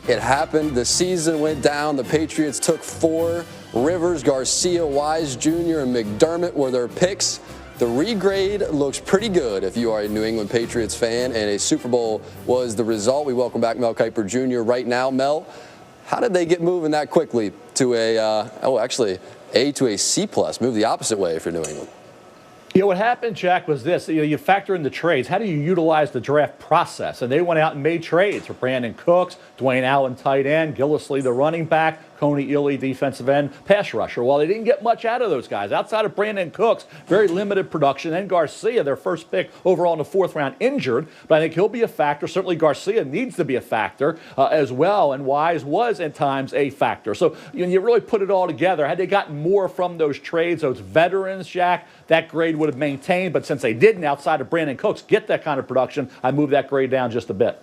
It happened. The season went down. The Patriots took 4. Rivers, Garcia, Wise Jr., and McDermott were their picks. The regrade looks pretty good if you are a New England Patriots fan, and a Super Bowl was the result. We welcome back Mel Kiper Jr. right now. Mel, how did they get moving that quickly to A to a C+? Move the opposite way for New England. You know, what happened, Jack, was this. You factor in the trades. How do you utilize the draft process? And they went out and made trades for Brandon Cooks, Dwayne Allen, tight end, Gillislee, the running back, Coney Illy, defensive end, pass rusher. Well, they didn't get much out of those guys. Outside of Brandon Cooks, very limited production. And Garcia, their first pick overall in the 4th round, injured. But I think he'll be a factor. Certainly Garcia needs to be a factor as well. And Wise was at times a factor. So when you really put it all together, had they gotten more from those trades, those veterans, Jack, that grade would have maintained. But since they didn't, outside of Brandon Cooks, get that kind of production, I moved that grade down just a bit.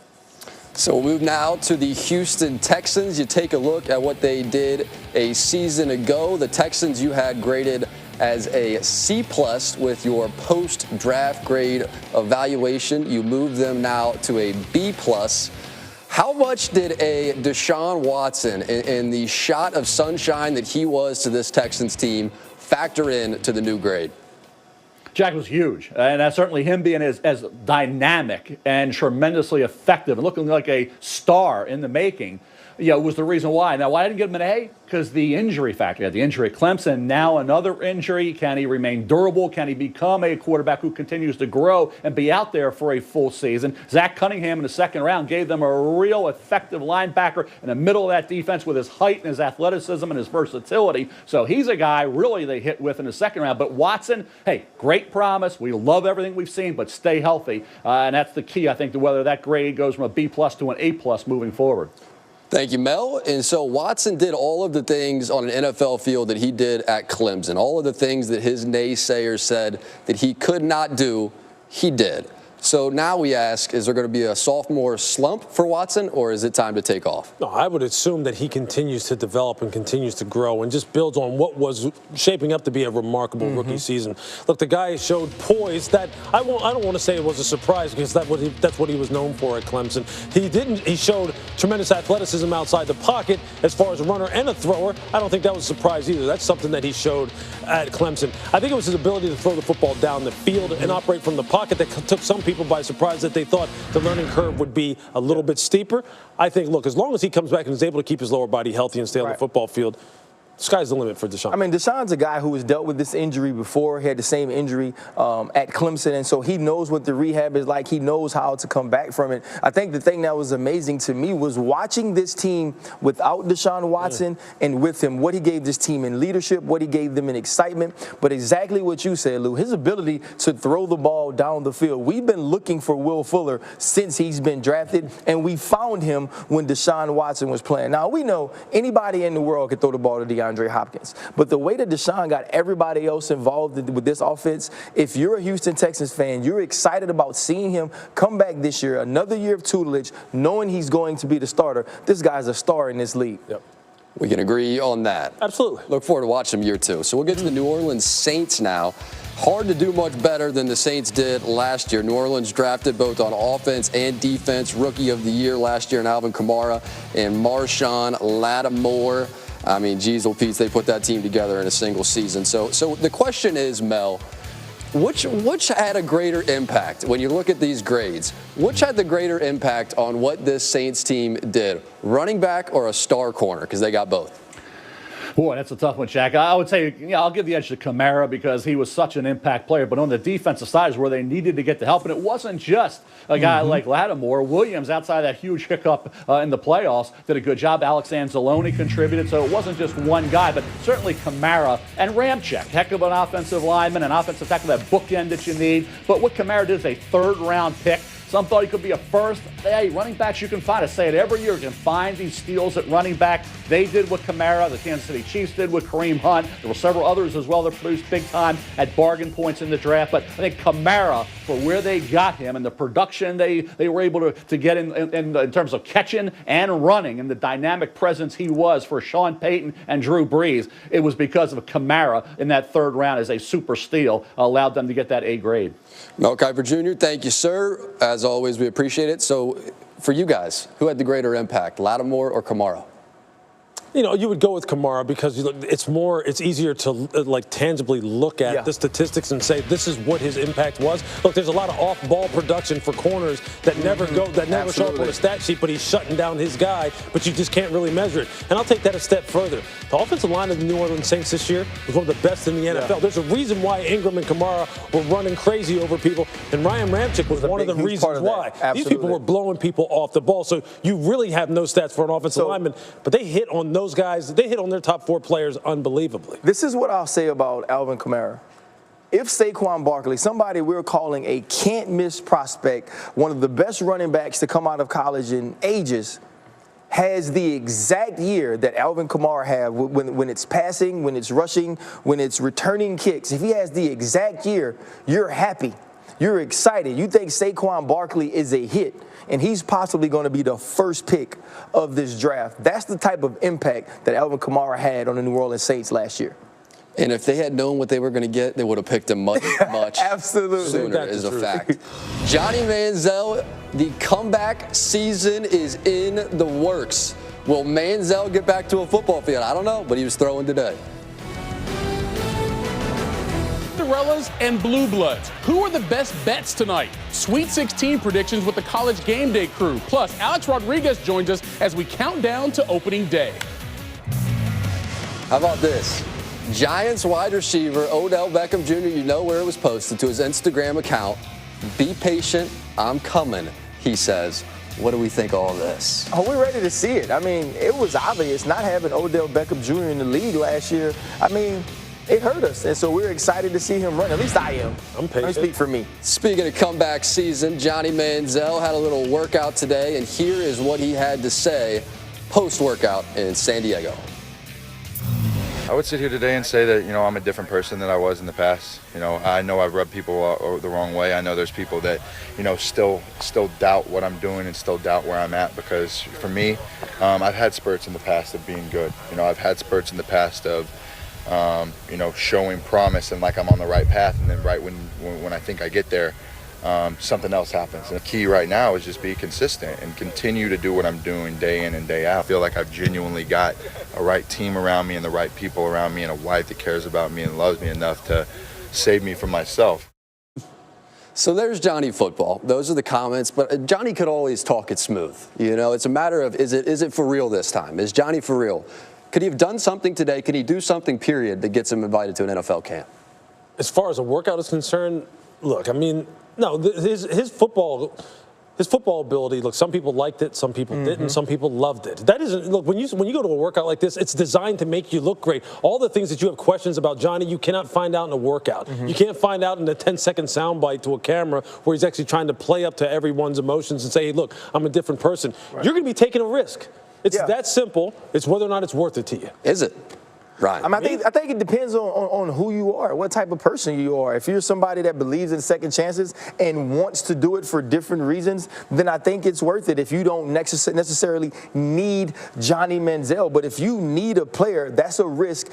So we'll move now to the Houston Texans. You take a look at what they did a season ago. The Texans you had graded as a C+ with your post-draft grade evaluation. You move them now to a B+. How much did a Deshaun Watson in the shot of sunshine that he was to this Texans team factor in to the new grade? Jack was huge, and that's certainly him being as dynamic and tremendously effective and looking like a star in the making, was the reason why. Now, why I didn't give him an A? Because the injury factor. He had the injury at Clemson, now another injury. Can he remain durable? Can he become a quarterback who continues to grow and be out there for a full season? Zach Cunningham in the 2nd round gave them a real effective linebacker in the middle of that defense with his height and his athleticism and his versatility. So he's a guy really they hit with in the 2nd round. But Watson, hey, great promise. We love everything we've seen, but stay healthy. And that's the key, I think, to whether that grade goes from a B+ to an A+ moving forward. Thank you, Mel. And so Watson did all of the things on an NFL field that he did at Clemson. All of the things that his naysayers said that he could not do, he did. So now we ask, is there going to be a sophomore slump for Watson, or is it time to take off? No, I would assume that he continues to develop and continues to grow and just builds on what was shaping up to be a remarkable rookie season. Look, the guy showed poise that I don't want to say it was a surprise because that's what he was known for at Clemson. He showed tremendous athleticism outside the pocket as far as a runner and a thrower. I don't think that was a surprise either. That's something that he showed at Clemson. I think it was his ability to throw the football down the field and operate from the pocket that took some people by surprise, that they thought the learning curve would be a little bit steeper. I think, look, as long as he comes back and is able to keep his lower body healthy and stay on the football field, sky's the limit for Deshaun. I mean, Deshaun's a guy who has dealt with this injury before. He had the same injury at Clemson, and so he knows what the rehab is like. He knows how to come back from it. I think the thing that was amazing to me was watching this team without Deshaun Watson and with him, what he gave this team in leadership, what he gave them in excitement, but exactly what you said, Lou, his ability to throw the ball down the field. We've been looking for Will Fuller since he's been drafted, and we found him when Deshaun Watson was playing. Now, we know anybody in the world can throw the ball to DeAndre Hopkins. But the way that Deshaun got everybody else involved with this offense, if you're a Houston Texans fan, you're excited about seeing him come back this year, another year of tutelage, knowing he's going to be the starter. This guy's a star in this league. Yep. We can agree on that. Absolutely. Look forward to watching him year 2. So we'll get to the New Orleans Saints now. Hard to do much better than the Saints did last year. New Orleans drafted both on offense and defense. Rookie of the year last year in Alvin Kamara and Marshawn Lattimore. I mean, geez, Pete, they put that team together in a single season. So the question is, Mel, which had a greater impact when you look at these grades? Which had the greater impact on what this Saints team did? Running back or a star corner? Because they got both. Boy, that's a tough one, Shaq. I would say, I'll give the edge to Kamara because he was such an impact player. But on the defensive side is where they needed to get the help. And it wasn't just a guy like Lattimore. Williams, outside that huge hiccup in the playoffs, did a good job. Alex Anzalone contributed. So it wasn't just one guy, but certainly Kamara and Ramczyk. Heck of an offensive lineman, an offensive tackle, that bookend that you need. But what Kamara did is a 3rd-round pick. Some thought he could be a first. Hey, running backs you can find. I say it every year. You can find these steals at running back. They did with Kamara. The Kansas City Chiefs did with Kareem Hunt. There were several others as well that produced big time at bargain points in the draft. But I think Kamara, for where they got him and the production they were able to get in terms of catching and running and the dynamic presence he was for Sean Payton and Drew Brees, it was because of Kamara in that 3rd round as a super steal allowed them to get that A grade. Mel Kiper Jr., thank you, sir. As always, we appreciate it. So for you guys, who had the greater impact, Lattimore or Kamara? You would go with Kamara because it's easier to tangibly look at the statistics and say this is what his impact was. Look, there's a lot of off-ball production for corners that never show up on a stat sheet, but he's shutting down his guy, but you just can't really measure it. And I'll take that a step further. The offensive line of the New Orleans Saints this year was one of the best in the NFL. Yeah. There's a reason why Ingram and Kamara were running crazy over people, and Ryan Ramczyk was one of the reasons why. These people were blowing people off the ball. So you really have no stats for an offensive lineman, but they hit on those guys, they hit on their top 4 players unbelievably. This is what I'll say about Alvin Kamara. If Saquon Barkley, somebody we're calling a can't-miss prospect, one of the best running backs to come out of college in ages, has the exact year that Alvin Kamara had when it's passing, when it's rushing, when it's returning kicks, if he has the exact year, you're happy. You're excited. You think Saquon Barkley is a hit, and he's possibly going to be the first pick of this draft. That's the type of impact that Alvin Kamara had on the New Orleans Saints last year. And if they had known what they were going to get, they would have picked him much Absolutely. sooner, is a fact. Johnny Manziel, the comeback season is in the works. Will Manziel get back to a football field? I don't know, but he was throwing today. Cinderellas and Blue Bloods. Who are the best bets tonight? Sweet 16 predictions with the College Game Day crew. Plus, Alex Rodriguez joins us as we count down to opening day. How about this? Giants wide receiver Odell Beckham Jr., you know where it was posted, to his Instagram account. Be patient, I'm coming, he says. What do we think of all this? Oh, we're ready to see it. I mean, it was obvious not having Odell Beckham Jr. in the league last year. I mean, it hurt us, and so we're excited to see him run. At least I am. I'm patient. Let me speak for me. Speaking of comeback season, Johnny Manziel had a little workout today, and here is what he had to say post-workout in San Diego. I would sit here today and say that, I'm a different person than I was in the past. I know I've rubbed people the wrong way. I know there's people that, still doubt what I'm doing and still doubt where I'm at, because for me, I've had spurts in the past of being good. I've had spurts in the past of, showing promise and like I'm on the right path, and then right when I think I get there, something else happens. And the key right now is just be consistent and continue to do what I'm doing day in and day out. I feel like I've genuinely got a right team around me and the right people around me and a wife that cares about me and loves me enough to save me from myself. So there's Johnny Football. Those are the comments, but Johnny could always talk it smooth. It's a matter of is it for real this time? Is Johnny for real? Could he have done something today? Could he do something, period, that gets him invited to an NFL camp? As far as a workout is concerned, look, I mean, no, his football ability. Look, some people liked it, some people didn't, some people loved it. That isn't. Look, when you go to a workout like this, it's designed to make you look great. All the things that you have questions about Johnny, you cannot find out in a workout. You can't find out in a 10-second soundbite to a camera where he's actually trying to play up to everyone's emotions and say, "Hey, look, I'm a different person." Right. You're going to be taking a risk. It's that simple. It's whether or not it's worth it to you. Is it? Right. I think it depends on who you are, what type of person you are. If you're somebody that believes in second chances and wants to do it for different reasons, then I think it's worth it if you don't necessarily need Johnny Manziel. But if you need a player, that's a risk